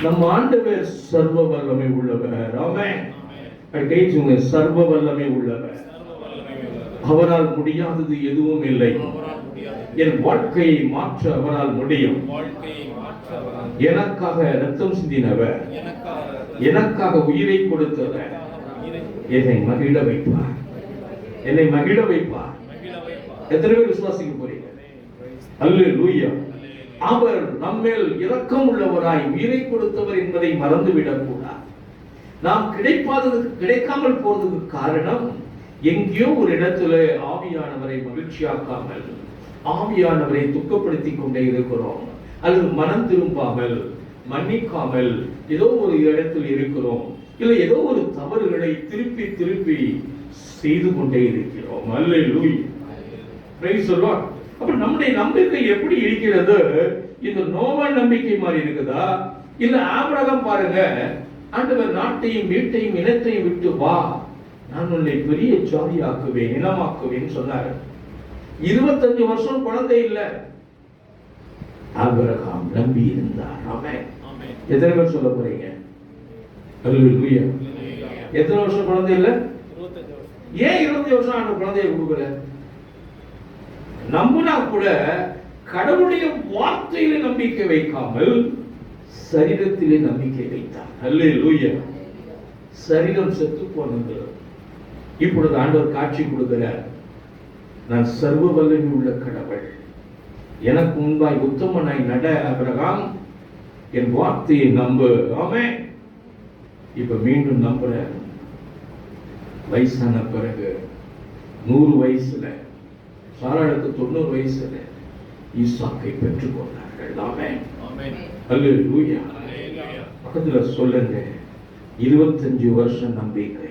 நம்ம ஆண்டவர் சர்வ வல்லமை உள்ளவர். ஆமென். கைச்சுங்க, சர்வ வல்லமை உள்ளவர். அவரால் முடியாதது எதுவும் இல்லை. என் வாழ்க்கையை மாற்ற அவரால் முடியும். எனக்காக ரத்தம் சிந்தினவர், எனக்காக உயிரை கொடுத்தவர், என்னை மகிழ வைப்பார், என்னை மகிழ வைப்பார். எத்தனை பேர் விசுவாசிக்க போறீங்க? அல்லேலூயா. அவர் நம்மேல் இரக்கம் உள்ளவராய் உயிரை கொடுத்தவர் என்பதை மறந்துவிடக் கூடாது. நாம் கிடைக்காமல் போறதுக்கு காரணம், எங்கேயோ ஒரு இடத்துல ஆவியானவரை மகிழ்ச்சியாக்காமல், ஆவியானவரை துக்கப்படுத்திக் கொண்டே இருக்கிறோம், அல்லது மனம் திரும்பாமல், மன்னிக்காமல் ஏதோ ஒரு இடத்தில் இருக்கிறோம், இல்லை ஏதோ ஒரு தவறுகளை திருப்பி திருப்பி செய்து கொண்டே இருக்கிறோம். அல்லேலூயா. Praise the Lord. அப்ப நம்முடைய நம்பிக்கை எப்படி இருக்கிறது? இந்த நோவா நம்பிக்கை மாதிரி இருக்குதா? இல்ல ஆபிரகாம் பாருங்க, ஆண்டவர் நாட்டையும் வீட்டையும் இனத்தையும் விட்டு வா, நான் உன்னை பெரிய ஜாதியாக்குவேன், இனமாக்குவேன் சொன்னார். 25 வருஷம் குழந்தை இல்ல, ஆபிரகாம் நம்பி இருந்தார். ஆமென். எத்தனை பேர் சொல்ல போறீங்க? அல்லேலூயா. எத்தனை வருஷம் குழந்தை இல்ல? 25 வருஷம். ஏன் 25 வருஷம் ஆண்டவர் குழந்தையை கொடுக்கல? நம்பினா கூட கடவுளுடைய வார்த்தையிலே நம்பிக்கை வைக்காமல் சரீரத்திலே நம்பிக்கை வைத்தார். அல்லேலூயா. சரீரம் செத்து போனது. இப்பொழுது ஆண்டவர் காட்சி கொடுக்கிறார். நான் சர்வ வல்லமை உள்ள கடவுள், எனக்கு முன்பாய் உத்தமனாய் நட ஆபிரகாம், என் வார்த்தையை நம்பு. ஆமென். இப்ப மீண்டும் நம்புற. வயசான பிறகு 100 வயசுல, சாராளுக்கு 90 வயசுல ஈசாக்கை பெற்றுக் கொண்டார்கள். ஆமென். அல்லேலூயா. பக்கத்துல சொல்லுங்க, 25 வருஷம் நம்பிக்கை.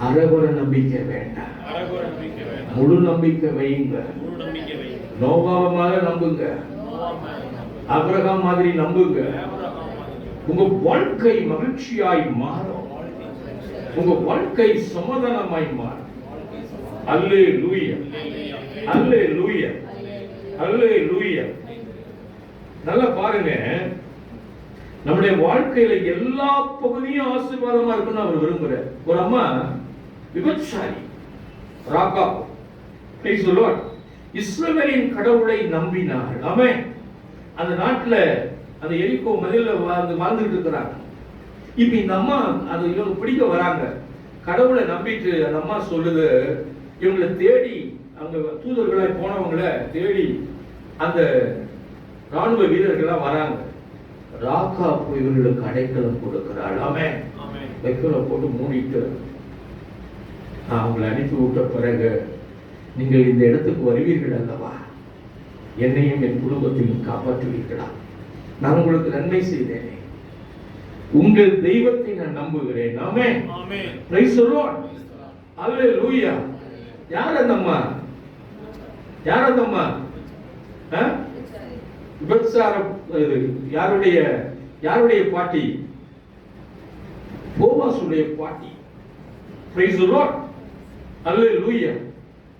அரைகுறை நம்பிக்கை வேண்டாம், முழு நம்பிக்கை வையுங்க. நோவாவை மாதிரி நம்புங்க, ஆபிரகாம் மாதிரி நம்புங்க. உங்க வாழ்க்கை மகிழ்ச்சியாய் மாறும், உங்க வாழ்க்கை சமாதானமாய் மாறும். அல்லேலூயா, அல்லேலூயா, அல்லேலூயா. நல்லா பாருங்க, நம்முடைய வாழ்க்கையில எல்லா பகுதியும் ஆசீர்வாதமா இருக்குன்னு அவர் விரும்புறார். ஒரு அம்மா விபச்சாரி, ராகாப், பிரைஸ் தி லார்ட், இஸ்ரவேலின் கடவுளை நம்பினார். ஆமென். அந்த நாட்டுல அந்த எரிகோ மதில்ல வாழ்ந்துட்டு இருக்கிறாங்க. இப்ப இந்த அம்மா அது இவங்க பிடிக்க வராங்க. கடவுளை நம்பிட்டு அந்த அம்மா சொல்லுது, இவங்களை தேடி, அங்க தூதர்களாய் போனவங்களை தேடி அந்த ராணுவ வீரர்கள்லாம் வராங்க. ராகாப் இவர்களுக்கு அடைக்கலம் கொடுக்கிறாள். ஆமென். வைக்கோல போட்டு மூடிட்டு அவங்களை அனுப்பி விட்ட பிறகு, நீங்கள் இந்த இடத்துக்கு வருவீர்கள் அல்லவா, என்னையும் என் குடும்பத்தையும் காப்பாற்றுவீர்களா? நான் உங்களுக்கு நன்மை செய்தேனே, உங்கள் தெய்வத்தை நான் நம்புகிறேன். ஆமென். Praise the Lord. அல்லேலூயா. யார் அந்த அம்மா? யார் அந்த அம்மா? விபச்சாரம் யாருடைய பாட்டி? போவாசுடைய பாட்டி. Praise the Lord. அல்லேலூயா.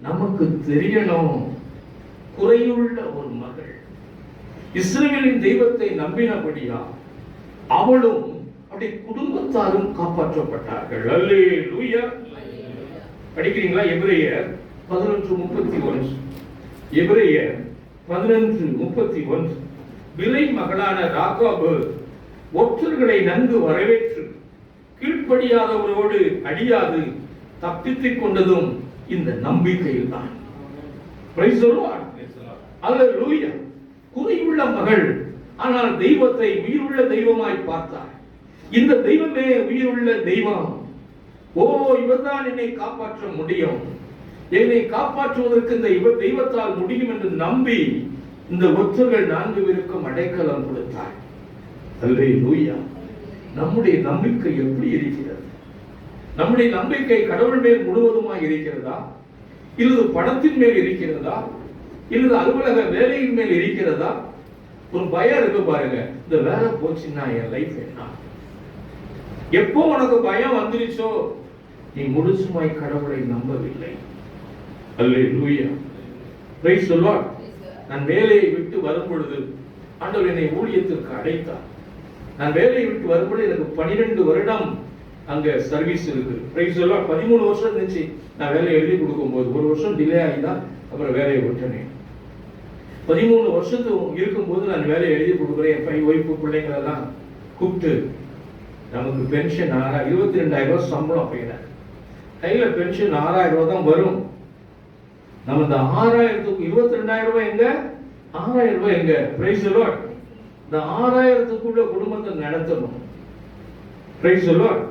நமக்கு தெரியணும். குறையுள்ள ஒரு மகள் இஸ்ரவேலின் தெய்வத்தை நம்பினபடியா அவளும் அப்படி குடும்பத்தாரும் காப்பாற்றப்பட்டார்கள். அல்லேலூயா. படிக்கிறீங்களா? எபிரேயர் 11:31. எபிரேயர் 11:31. விலை மகளான ராகாபு ஒற்றர்களை நன்கு வரவேற்று கீழ்ப்படியாதவரோடு அடியாது தப்பித்துக் கொண்டதும் இந்த நம்பிக்கையில் தான். அல்லேலூயா. குறையுள்ள மகள், ஆனால் தெய்வத்தை உயிருள்ள தெய்வமாய் பார்த்தார். இந்த தெய்வமே உயிருள்ள தெய்வம். ஓ, இவர்தான் என்னை காப்பாற்ற முடியும், என்னை காப்பாற்றுவதற்கு இந்த தெய்வத்தால் முடியும் என்று நம்பி இந்த ஒற்றர்கள் 4 பேருக்கும் அடைக்கலம் கொடுத்தார். அல்லேலூயா. நம்முடைய நம்பிக்கை எப்படி இருக்கிறது? நம்முடைய நம்பிக்கை கடவுள் மேல் முழுவதுமாய் இருக்கிறதா, இல்லது பணத்தின் மேல் இருக்கிறதா, இல்லது அலுவலக வேலையின் மேல் இருக்கிறதா? ஒரு பயம் இருக்கு பாருங்க, இந்த வேலை போச்சுன்னா என் லைஃப் என்ன? எப்போ உனக்கு பயம் வந்துருச்சோ நீ முழுசுமாய் கடவுளை நம்பவில்லை. அல்லேலூயா. Praise the Lord. நான் வேலையை விட்டு வரும் பொழுது ஆண்டவர் என்னை ஊழியத்திற்கு அழைத்தார். நான் வேலையை விட்டு வரும்பொழுது எனக்கு 12 வருடம் அங்க சர்வீஸ் இருக்கு. Price the Lord. 13 வருஷம் இருந்துச்சு. நான் வேலையை எழுதி கொடுக்கும்போது 1 வருஷம் டிலே ஆகிதான் அப்புறம் வேலையை விட்டேன். 13 வருஷத்துக்கு இருக்கும்போது நான் வேலையை எழுதி கொடுக்குறேன். என் ஒய்ஃபு பிள்ளைங்களெல்லாம் கூப்பிட்டு நமக்கு பென்ஷன் 22,000 ரூபாய் சம்பளம் போயிட கையில பென்ஷன் 6,000 ரூபாய் தான் வரும். நம்ம இந்த 6,000க்கு 22,000 ரூபாய் எங்க, 6,000 ரூபாய் எங்க? Price the Lord. இந்த 6,000க்குள்ள குடும்பத்தை நடத்தணும். Price the Lord.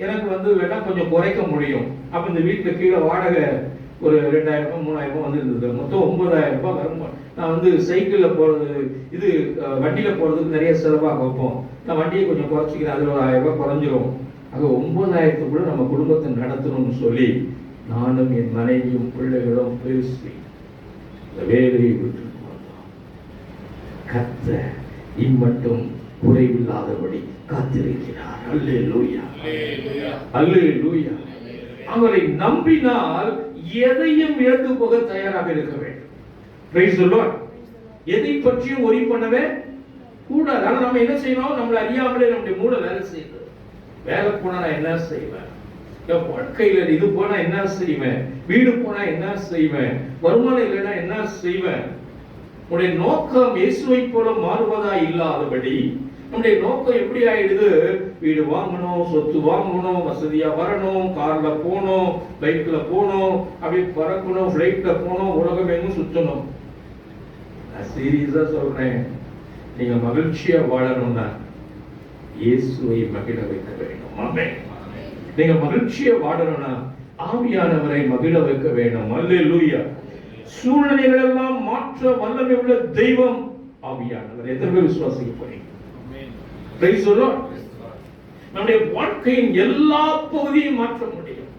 எனக்கு வேணா கொஞ்சம் குறைக்க முடியும். அப்ப இந்த வீட்டுல கீழே வாடகை ஒரு 2,000 ரூபாய் 3,000 ரூபாய் இருந்தது. மொத்தம் 9,000 ரூபாய் வரும். நான் சைக்கிள்ல போறது, இது வண்டியில போறதுக்கு நிறைய செலவாக வைப்போம். நான் வண்டியை கொஞ்சம் குறைச்சிக்கிறேன், அதுல ஒரு 1,000 ரூபாய் குறைஞ்சிரும். ஆக 9,000க்குள்ள நம்ம குடும்பத்தை நடத்தணும்னு சொல்லி நானும் என் மனைவியும் பிள்ளைகளும் பேசி வேலையை விட்டு வந்தோம். கர்த்தர் இம்மட்டும் குறைவில்லாதபடி காத்திருக்கிறார். அல்லேலூயா. அல்லேலூயா. அவரை நம்பினால் எதையும் இழந்து போக தயாராக இருக்க வேண்டும். Praise the Lord. எதை பற்றியும் worry பண்ணவே கூடாது. ஆனா நம்ம என்ன செய்யணும்? நம்மள அறியாமலே நம்முடைய மூளை வேலை செய்யுது. வேலை போனா நான் என்ன செய்வேன், என் வாழ்க்கையில இது போனா என்ன செய்வேன், வீடு போனா என்ன செய்வேன், வருமானம் இல்லைன்னா என்ன செய்வேன். உடைய நோக்கம் இயேசுவை போல மாறுவதா இல்லாதபடி நம்முடைய நோக்கம் எப்படி ஆயிடுது? வீடு வாங்கணும், சொத்து வாங்கணும், வசதியா வரணும், கார்ல போகணும், பைக்ல போகணும், அப்படி பறக்கணும், பிளைட்ல போகணும், உலகம் எங்கும் சுத்தணும். நான் சீரியஸா சொல்றேன், நீங்க மகிழ்ச்சியா வாழணும்னா இயேசுவை மகிழ வைக்க வேண்டும். ஆமென். நீங்க மகிழ்ச்சியா வாழணும்னா ஆவியானவரை மகிழ வைக்க வேண்டும். அல்லேலூயா. சூழ்நிலைகள் எல்லாம் மாற்ற வல்லமை உள்ள தெய்வம் ஆவியானவர். எத்தனை பேர் விசுவாசிக்க போறீங்க? Praise the Lord. நம்முடைய வாழ்க்கையின் எல்லா பகுதியையும் மாற்ற முடியும்.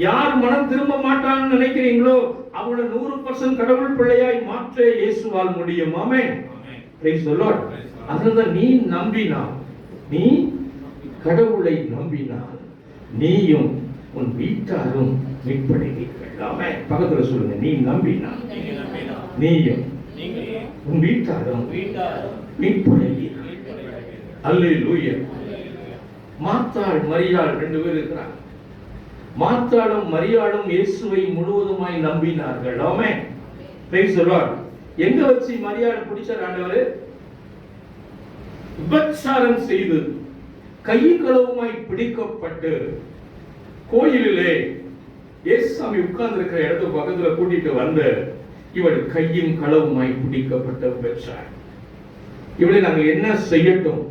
யார் மனம் திரும்ப மாட்டான்னு நினைக்கிறீங்களோ அவங்கள 100% கடவுள் பிள்ளையாய் மாற்ற இயேசுவால் முடியும். ஆமென். Praise the Lord. அதனால நீ நம்பினால், நீ கடவுளை நம்பினால் நீயும் உன் வீட்டாரும் மீட்படைவீர்கள். ஆமென். பக்கத்துல சொல்லுங்க, நீ நம்பினால் நீயும் உன் வீட்டாரும் மீட்படைவீர்கள். அல்லேலூயா. மார்த்தாள் மரியாள் 2 பேர் இருக்கிறாங்க. மார்த்தாளும் மரியாளும் இயேசுவை முழுவதுமாய் நம்பினார்கள். ஆமென். Praise the Lord. எங்க வச்சு மரியாள் பிடிச்சார் ஆண்டவர்? விபச்சாரம் செய்து கையும் களவுமாய் பிடிக்கப்பட்டு கோயிலிலே இயேசுசாமி உட்கார்ந்து இருக்கிற இடத்துக்கு பக்கத்துல கூட்டிட்டு வந்து இவள் கையும் களவுமாய் பிடிக்கப்பட்ட விபச்சாரி. இவளை நாங்கள் என்ன செய்யட்டும்?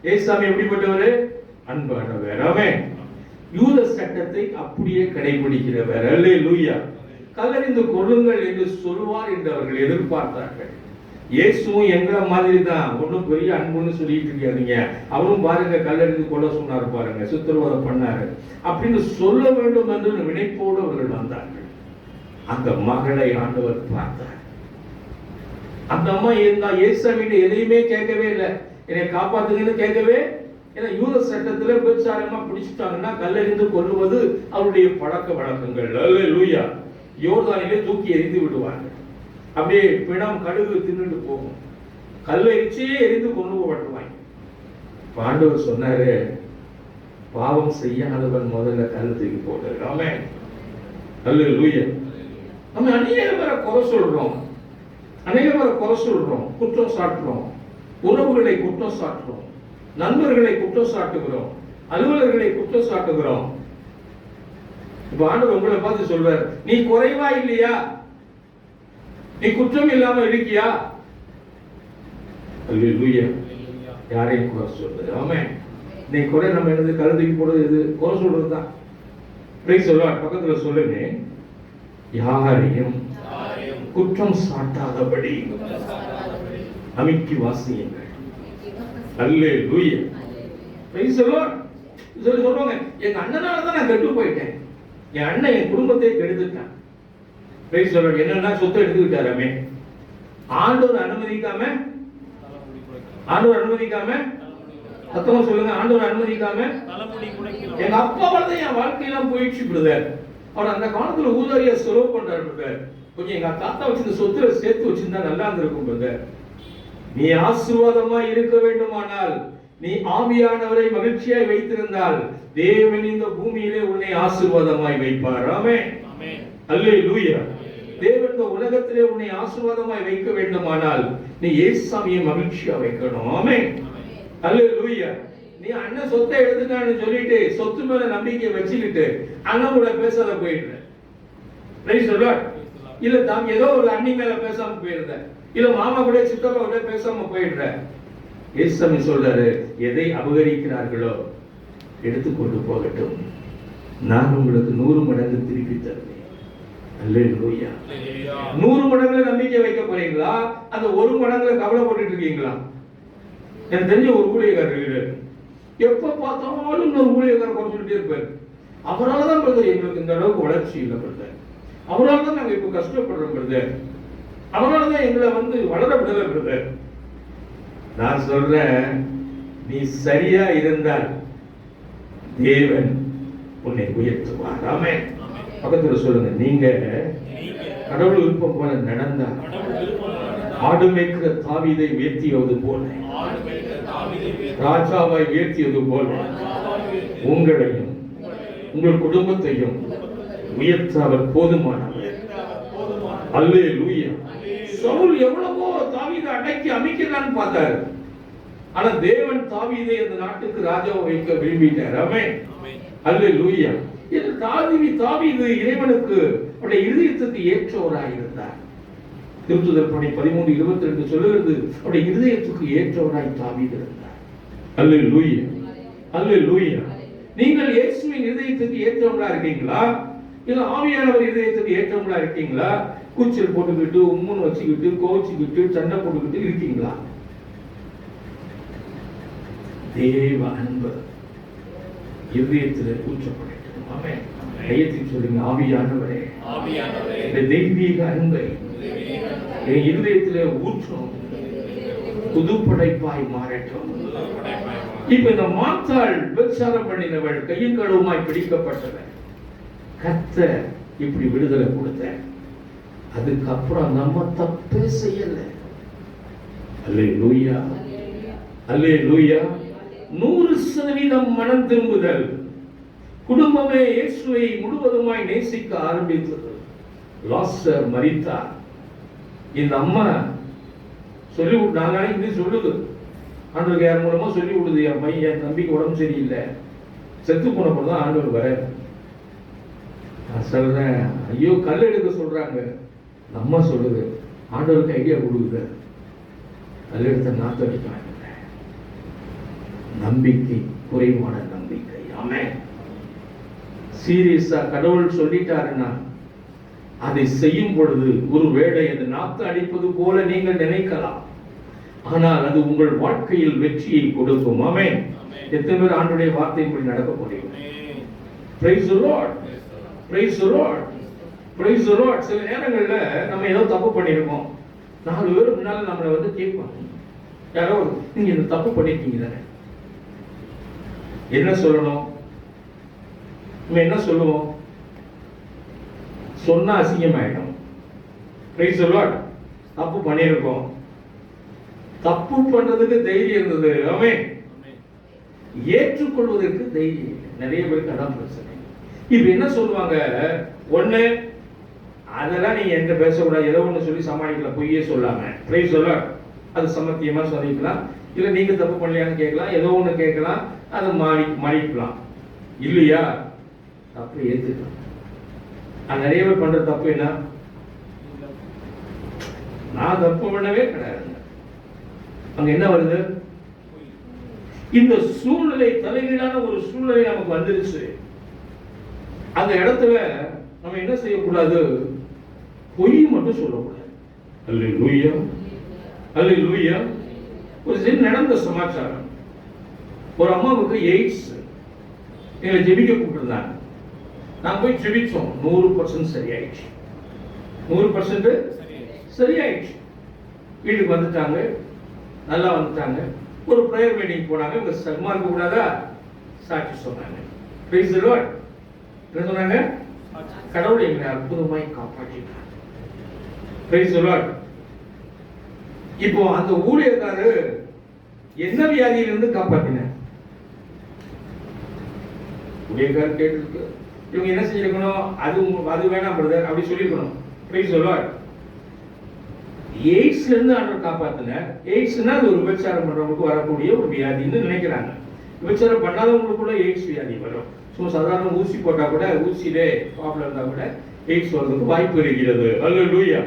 இயேசுசாமி எப்படிப்பட்டவரு? அன்பானவர். ஆமென். யூத சட்டத்தை அப்படியே கடைபிடிக்கிறவர். அல்லேலூயா. கல்லறிந்து கொல்லுங்கள் என்று சொல்வார் என்று அவர்கள் எதிர்பார்த்தார்கள். இயேசுவும் எங்களை மாதிரி தான், ஒன்றும் பெரிய அன்புன்னு சொல்லிட்டு இருக்காதீங்க, அவரும் பாருங்க கல்லறிந்து கொல்ல சொன்னார் பாருங்க, சித்திரவதை பண்ணாரு அப்படின்னு சொல்ல வேண்டும் என்று நினைப்போடு அவர்கள் வந்தார்கள். அந்த மகளை ஆண்டவர் பார்த்தார். அந்த அம்மா இயேசுவிட்ட எதையுமே கேட்கவே இல்லை, என்னை காப்பாத்துங்கன்னு கேட்கவே. ஏன்னா யூத சட்டத்துல விபச்சாரமா பிடிச்சிட்டாங்கன்னா கல்லறிந்து கொல்லுவது அவருடைய பழக்க வழக்கங்கள். அல்லேலூயா. யோர்தானிலே தூக்கி எறிந்து விடுவாங்க. அப்படியே பிணம் கடுகு தின்னுட்டு போகும், கல்லெரிச்சே எரிந்து கொண்டு போட்டுவாங்க. ஆண்டவர் சொன்னாரு, பாவம் செய்யாதவன் முதல்ல கல் தூக்கி போட்டு. ஆமென், அல்லேலூயா. நம்ம அநேக பேரை குறை சொல்றோம், அநேக பேரை குறை சொல்றோம், குற்றம் சாட்டுறோம், உறவுகளை குற்றம் சாட்டுறோம், நண்பர்களை குற்றம் சாட்டுகிறோம், அலுவலர்களை குற்றம் சாட்டுகிறோம். இப்ப ஆண்டவர் உங்களை பார்த்து சொல்வார், நீ குறைவா இல்லையா? நீ குற்றம் இல்லாம இருக்கியா? அல்லேலூயா. யாரையும் குறை சொல்றது? ஆமென். நீ குறை நம்ம என்னது கழுதைக்கு போடுறது, இது குறை சொல்றதுதான். பக்கத்துல சொல்லுங்க, யாரையும் குற்றம் சாட்டாதபடி அமைக்கி வாசியுங்கள். அல்லேலூயா. சொல்லுவாங்க, எங்க அண்ணனால தான் நான் கெட்டு போயிட்டேன், என் அண்ணன் என் குடும்பத்தை கெடுத்துட்டான். என்னன்னா சொத்தை எடுத்துக்கிட்டாராமே, ஆண்டவர் அனுமதிக்காம, ஆண்டவர் அனுமதிக்காம, சத்தமா சொல்லுங்க, ஆண்டவர் அனுமதிக்காம எங்க அப்பா தான் என் வாழ்க்கையெல்லாம் போயிடுச்சு பிரதர். அவர் அந்த காலத்துல ஊதாரியா செலவு பண்றாரு பிரதர். கொஞ்சம் எங்க தாத்தா வச்சிருந்த சொத்துல சேர்த்து வச்சிருந்தா நல்லா இருந்திருக்கும் பிரதர். நீ ஆசீர்வாதமா இருக்க வேண்டுமானால், நீ ஆவியானவரை மகிழ்ச்சியாய் வைத்திருந்தால், தேவன் இந்த பூமியிலே உன்னை ஆசீர்வாதமாய் வைப்பார். ஆமென், அல்லேலூயா. தேவன் இந்த உலகத்திலே உன்னை ஆசீர்வாதமாய் வைக்க வேண்டுமானால், நீ இயேசுவை மகிழ்ச்சியா வைக்கணும். ஆமென், அல்லேலூயா. நீ அண்ணன் சொத்தை எடுத்துட்டான்னு சொல்லிட்டு சொத்து மேல நம்பிக்கை வச்சுக்கிட்டு அண்ணன் கூட பேசாத போயிடுற. இல்ல தாம் ஏதோ ஒரு அண்ணி மேல பேசாம போயிடுற, இல்ல மாமா கூட சித்தப்பா கூட பேசாம போயிடுற. இயேசு சொல்றாரு, எதை அபகரிக்கிறார்களோ எடுத்துக்கொண்டு போகட்டும், நான் உங்களுக்கு 100 மடங்கு திருப்பி தருவேன். அல்லேலூயா. 100 மடங்குல நம்பிக்கை வைக்க போறீங்களா, அந்த 1 மடங்குல கவலைப்பட்டு இருக்கீங்களா? எனக்கு தெரிஞ்ச ஒரு ஊழியக்காரர் எப்ப பார்த்தாலும் ஒரு ஊழியக்காரர் குறை சொல்லிட்டே இருப்பாரு. அவரால் தான் பிரதர் எங்களுக்கு இந்த அளவுக்கு வளர்ச்சி இல்லை பிரதர், அவரால் தான் நாங்க இப்ப கஷ்டப்படுறோம் பிரதர், அவரால் தான் எங்களை வளர விடல பிரதர். நான் சொல்றேன், நீ சரியா இருந்தால் தேவன் உன்னை உயர்த்துவார். ஆமென். பக்கத்துல சொல்லுங்க, நீங்க கடவுள் விருப்பம் போல நடந்தால், ஆடு மேய்க்கிற தாவீதை உயர்த்தியது போல, ராஜாவை உயர்த்தியது போல உங்களையும் உங்கள் குடும்பத்தையும் உயர்த்த அவர் போதுமானவர். அல்லேலூயா. சவுல் எவ்வளவோ தாவீதை அடக்கி அமைக்கலான்னு பார்த்தாரு, ஆனா தேவன் தாவீதை அந்த நாட்டுக்கு ராஜாவை வைக்க விரும்பிட்டார். ஆமென், அல்லேலூயா. தாவீது இறைவனுக்கு அவருடைய இருதயத்துக்கு ஏற்றவராய் இருந்தார். திருத்துதர் பணி 13:22 சொல்லுகிறது, அவருடைய இருதயத்துக்கு ஏற்றவராய் தாவீது இருந்தார். அல்லேலூயா, அல்லேலூயா. நீங்கள் இயேசுவின் இருதயத்துக்கு ஏற்றவங்களா இருக்கீங்களா, இல்ல ஆவியானவர் இருதயத்துக்கு ஏற்றவங்களா இருக்கீங்களா? கூச்சல் போட்டுக்கிட்டு, உம்முன்னு வச்சுக்கிட்டு, கோச்சிக்கிட்டு, சண்டை போட்டுக்கிட்டு இருக்கீங்களா? தேவ அன்பு இருதயத்தில் ஊற்றப்படட்டும். ஆமென். கையெழுத்தி சொல்லுங்க, ஆவியானவரே, இந்த தெய்வீக அன்பை என் இருதயத்திலே ஊற்றும், புது படைப்பாய் மாறட்டும். இப்ப இந்த மாத்தாள் விபச்சாரம் பண்ணினவள் கையும் களுவுமாய் பிடிக்கப்பட்டவள், கர்த்தர் இப்படி விடுதலை கொடுத்த, அதுக்கப்புறம் நம்ம தப்பே செய்யல. அல்லேலூயா, அல்லேலூயா. 100% மனம் திரும்புதல், குடும்பமே இயேசுவை முழுவதுமாய் நேசிக்க ஆரம்பித்தது. லாசர் மரித்தார். இந்த அம்மா சொல்லி நாங்க இது சொல்லுது, ஆண்டவருக்கு யார் மூலமா சொல்லி விடுது, என் பையன் என் தம்பிக்கு உடம்பு சரியில்லை, செத்து போனப்போ தான் ஆண்டவர் வர. நான் சொல்றேன், ஐயோ கல் எடுக்க சொல்றாங்க, அம்மா சொல்லுது, ஆண்டவருக்கு ஐடியா கொடுக்குது, கல் எடுத்த நாத்தடிப்பாங்க. நம்பிக்கை, குறைவான நம்பிக்கை. ஆமென். சீரியஸா கடவுள் சொல்லிட்டாருன்னா அதை செய்யும் பொழுது ஒருவேளை அது நாத்து அடிப்பது போல நீங்கள் நினைக்கலாம், ஆனால் அது உங்கள் வாழ்க்கையில் வெற்றியை கொடுக்கும். ஆமென். எத்தனை பேர் ஆண்டவருடைய வார்த்தையின்படி நடக்க போறீங்க? Praise the Lord, praise the Lord, praise the Lord. சில நேரங்கள்ல நம்ம ஏதோ தப்பு பண்ணிருக்கோம், 4 பேர் முன்னால நம்மளை கேட்பாங்க, யாரோ நீங்க இந்த தப்பு பண்ணிருக்கீங்க தானே, என்ன சொல்லணும்? நம்ம என்ன சொல்லுவோம்? சொன்னா அசிங்கமாயிடும். Price the Lord. தப்பு பண்ணியிருக்கோம், தப்பு பண்றதுக்கு தைரியம் இருந்தது, ஆமென். ஏற்றுக்கொள்வதற்கு தைரியம் இல்லை. நிறைய பேருக்கு அதான் பிரச்சனை. இப்ப என்ன சொல்லுவாங்க, ஒண்ணு அதெல்லாம் நீங்க என்கிட்ட பேசக்கூடாது, ஏதோ ஒண்ணு சொல்லி சமாளிக்கலாம், பொய்யே சொல்லாம. Price the Lord. அது சமத்தியமா சொல்லிக்கலாம், இல்ல நீங்க தப்பு பண்ணலையான்னு கேட்கலாம், ஏதோ ஒண்ணு கேட்கலாம், அதை மாறிக்கலாம். இல்லையா தப்பு ஏத்துக்கலாம். அது நிறைய பேர் பண்ற தப்பு என்ன, நான் தப்பு பண்ணவே கிடையாது. அங்க என்ன வருது, இந்த சூழ்நிலை தலைகீழான ஒரு சூழ்நிலை நமக்கு வந்துருச்சு. அந்த இடத்துல நம்ம என்ன செய்யக்கூடாது, பொய் மட்டும் சொல்லக்கூடாது. அல்லேலூயா, அல்லேலூயா. ஒரு சின்ன நடந்த சமாச்சாரம், ஒரு அம்மாவுக்கு எய்ட்ஸ், எங்களை ஜெபிக்க கூப்பிட்டுருந்தாங்க. நான் போய் ஜெபிச்சோம், 100% சரியாயிடுச்சு, 100% சரியாயிடுச்சு. வீட்டுக்கு வந்துட்டாங்க, நல்லா வந்துட்டாங்க. ஒரு பிரேயர் மீட்டிங் போனாங்க, இவங்க சர்மா இருக்க கூடாதா, சாட்சி சொன்னாங்க. Price the Lord. என்ன சொன்னாங்க, கடவுள் எங்களை அற்புதமாய் காப்பாற்றினார். Price the Lord. இப்போ அந்த ஊழியக்காரர் என்ன வியாதியிலிருந்து காப்பாற்றினார்? ஊழியக்காரர் கேட்டு இவங்க என்ன செஞ்சிருக்கணும், அது வேணாம் பிரதர் அப்படி சொல்லிருக்கணும். Price the Lord. எய்ட்ஸ்ல இருந்து ஆண்டவர் காப்பாத்தினார். எய்ட்ஸ்னா அது ஒரு விபச்சாரம் பண்றவங்களுக்கு வரக்கூடிய ஒரு வியாதின்னு நினைக்கிறாங்க. விபச்சாரம் பண்ணாதவங்களுக்கு கூட எய்ட்ஸ் வியாதி வரும். ஸோ சாதாரண ஊசி போட்டா கூட, ஊசியிலே ப்ராப்ளம் இருந்தா கூட எய்ட்ஸ் வர்றதுக்கு வாய்ப்பு இருக்கிறது. அல்லேலூயா.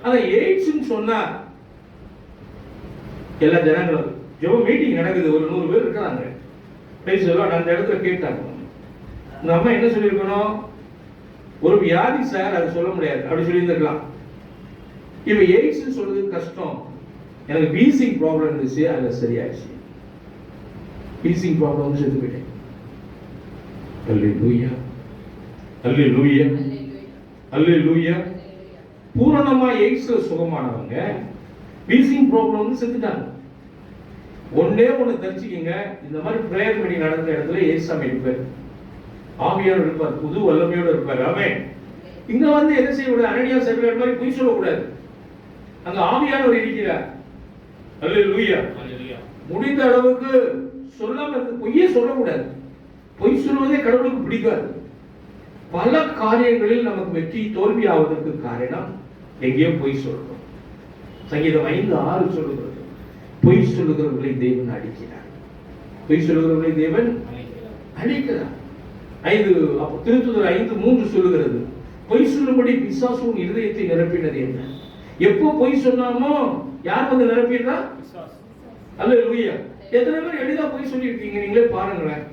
ஆனா எய்ட்ஸ்ன்னு சொன்னா எல்லா ஜனங்களும் ஜெப மீட்டிங் நடக்குது, ஒரு 100 பேர் இருக்காங்க. Price the Lord. அந்த இடத்துல கேட்டாங்க, இந்த அம்மா என்ன சொல்லியிருக்கணும், ஒரு வியாதி சார், அது சொல்ல முடியாது அப்படி சொல்லியிருந்திருக்கலாம். இப்ப எய்ட்ஸ் சொல்றது கஷ்டம், எனக்கு வீசிங் ப்ராப்ளம் இருந்துச்சு, அது சரியாச்சு. வீசிங் ப்ராப்ளம் செத்து போயிட்டேன். அல்லேலூயா, அல்லேலூயா, அல்லேலூயா. பூரணமா எய்ட்ஸ்ல சுகமானவங்க வீசிங் ப்ராப்ளம் செத்துட்டாங்க. ஒண்ணே ஒண்ணு தெரிஞ்சுக்கீங்க, இந்த மாதிரி பிரேயர் மீட்டிங் நடந்த இடத்துல ஏசாமி இருப்பார், ஆவியானவர் இருப்பார், புது வல்லமையோட இருப்பார். ஆமென். இங்க வந்து என்ன செய்யக்கூடாது, அனனியா சபையில மாதிரி பொய் சொல்லக்கூடாது. அங்க ஆவியானவர் இருக்கிறார். அல்லேலூயா. முடிந்த அளவுக்கு சொல்லாம இருக்கு, பொய்யே சொல்லக்கூடாது. பொய் சொல்வதே கடவுளுக்கு பிடிக்காது. பல காரியங்களில் நமக்கு வெற்றி தோல்வி ஆவதற்கு காரணம் எங்கேயோ பொய் சொல்றோம். சங்கீதம் 5:6 சொல்லுகிறது, பொய் சொல்லுகிறவர்களை தேவன் அடிக்கிறார். பொய் சொல்லுகிறவர்களை தேவன் அழிக்கிறார். திருத்துதர் 5:3 சொல்லுகிறது, பொய் சொல்லும்படி பிசாசு உன் இருதயத்தை நிரப்பினது என்ன. எப்போ பொய் சொன்னாமோ யார் வந்து நிரப்பிடுறா, அல்லேலூயா. எத்தனை பேர் எளிதா பொய் சொல்லியிருக்கீங்க, நீங்களே பாருங்களேன்.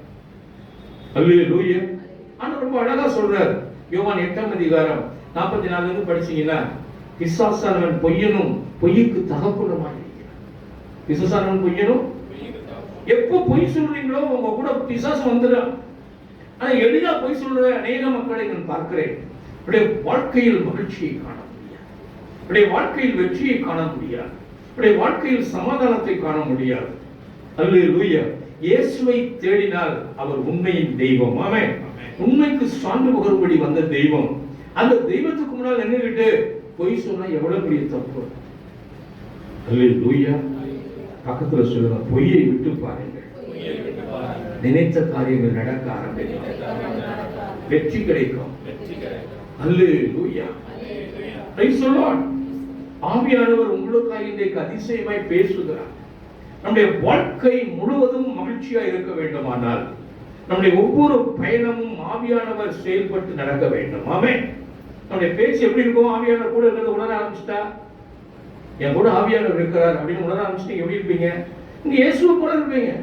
அல்லேலூயா. ஆனா ரொம்ப அழகா சொல்றார், யோவான் 8:44 படிச்சீங்கன்னா, பிசாசானவன் பொய்யனும் பொய்யுக்கு தகப்பனுமாய் இருக்கிறான். பிசாசானவன் பொய்யனும், எப்போ பொய் சொல்றீங்களோ உங்க கூட பிசாசு வந்துடும். ஆனா எளிதா பொய் சொல்ற அநேக மக்களை நான் பார்க்கிறேன். அவருடைய வாழ்க்கையில் மகிழ்ச்சியை காண முடியாது, அவருடைய வாழ்க்கையில் வெற்றியை காண முடியாது, அவருடைய வாழ்க்கையில் சமாதானத்தை காண முடியாது. அல்லேலூயா. இயேசுவை தேடினால் அவர் உண்மையின் தெய்வம். ஆமென். உண்மைக்கு சான்று பகரும்படி வந்த தெய்வம். அந்த தெய்வத்துக்கு முன்னால் நின்னுகிட்டு பொய் சொன்னா எவ்வளவு பெரிய தப்பு. அல்லேலூயா. பக்கத்துல சொல்லுங்க, பொய்யை விட்டு பாருங்கள், நினைத்த காரியங்கள் நடக்க ஆரம்பிக்கும், வெற்றி கிடைக்கும். அல்லேலூயா. Praise the Lord. ஆவியானவர் உங்களுக்காக இன்றைக்கு அதிசயமாய் பேசுகிறார். நம்முடைய வாழ்க்கை முழுவதும் மகிழ்ச்சியா இருக்க வேண்டுமானால் நம்முடைய ஒவ்வொரு பயணமும் ஆவியானவர் செயல்பட்டு நடக்க வேண்டும். ஆமென். நம்முடைய பேச்சு எப்படி இருக்கும், ஆவியானவர் கூட இருக்கிறது உணர ஆரம்பிச்சிட்டா, என் கூட ஆவியானவர் இருக்கிறார் அப்படின்னு உணர ஆரம்பிச்சுட்டு எப்படி இருப்பீங்க, நீங்க இயேசுவை கூட இருப்பீங்க.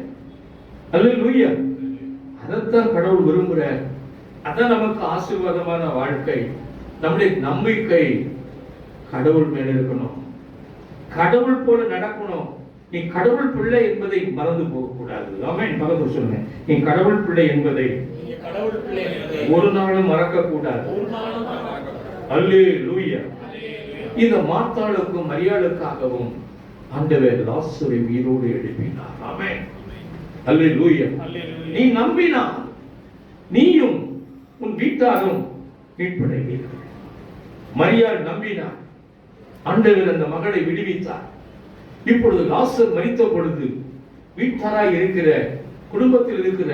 அல்லேலூயா. அதைத்தான் கடவுள் விரும்புகிறார். அதான் நமக்கு ஆசீர்வாதமான வாழ்க்கை. நம்முடைய நம்பிக்கை கடவுள் மேல இருக்கணும், கடவுள் போல நடக்கணும். நீ கடவுள் பிள்ளை என்பதை மறந்து போக கூடாது. ஆமென். பக்கத்துல சொல்லுங்க, நீ கடவுள் பிள்ளை என்பதை ஒரு நாளும் மறக்க கூடாது. அல்லேலூயா. இந்த மார்த்தாளுக்கும் மரியாளுக்காகவும் ஆண்டவர் லாசரை உயிரோடு எழுப்பினார். ஆமென். அல்லேலூயா. நீ நம்பினால் நீயும் உன் வீட்டாரும் மீட்படைவீர்கள். மரியாள் நம்பினார். ஆண்டவர் அந்த மகளை விடுவித்தார். இப்பொழுது லாசர் மரித்த பொழுது வீட்டாராய் இருக்கிற குடும்பத்தில் இருக்கிற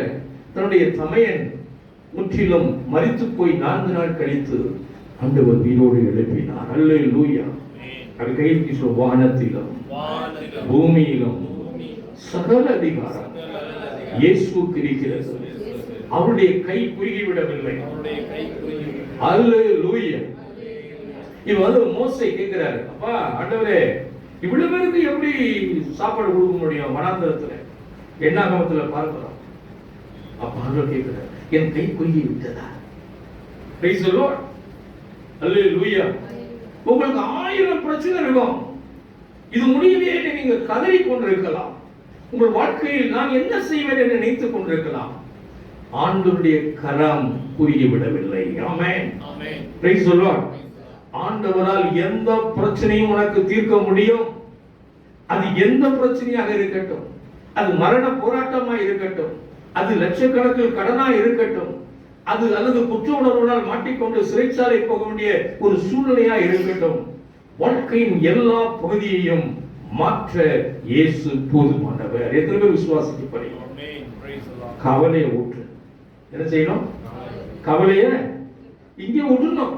தன்னுடைய தமையன் முற்றிலும் மரித்து போய் 4 நாள் கழித்து ஆண்டவர் உயிரோடு எழுப்பினார். அல்லேலூயா. அது கைக்கு வானத்திலும் பூமியிலும் சகல அதிகாரம் இயேசுவுக்கு இருக்கிறது. அவருடைய கை குறுகிவிடவில்லை. அல்லேலூயா. இவ மோசே கேட்கிறாரு, அப்பா ஆண்டவரே இவ்வளவு பேருக்கு எப்படி சாப்பாடு கொடுக்க முடியும் வனாந்தரத்துல? எண்ணாகமத்துல பார்க்கிறோம். அப்ப ஆண்டவர் கேட்கிறார், என் கை குறுகி விட்டதா? Praise the Lord. அல்லேலூயா. உங்களுக்கு 1000 பிரச்சனை இருக்கும். இது முடியலையே என்று நீங்க கதறி கொண்டிருக்கலாம். உங்கள் வாழ்க்கையில் நான் என்ன செய்வேன் என்று நினைத்துக் கொண்டிருக்கலாம். ஆண்டவருடைய கரம் குறுகி விடவில்லை. Amen. Amen. Praise the Lord. ஆண்டவரால் எந்த பிரச்சனையும் உனக்கு தீர்க்க முடியும். அது எந்த பிரச்சனையாக இருக்கட்டும், அது மரண போராட்டமா இருக்கட்டும், அது லட்சக்கணக்கில் கடனா இருக்கட்டும், அது அல்லது குற்ற உணர்வுனால் மாட்டிக்கொண்டு சிறைச்சாலை போக வேண்டிய ஒரு சூழ்நிலையா இருக்கட்டும், வாழ்க்கையின் எல்லா பகுதியையும் மாற்ற இயேசு போதுமானவர். எத்தனை பேர் விசுவாசித்து படிக்கிறோம்? கவலையை ஊற்று. என்ன செய்யணும்? கவலையை இங்கே விட்டுணும்.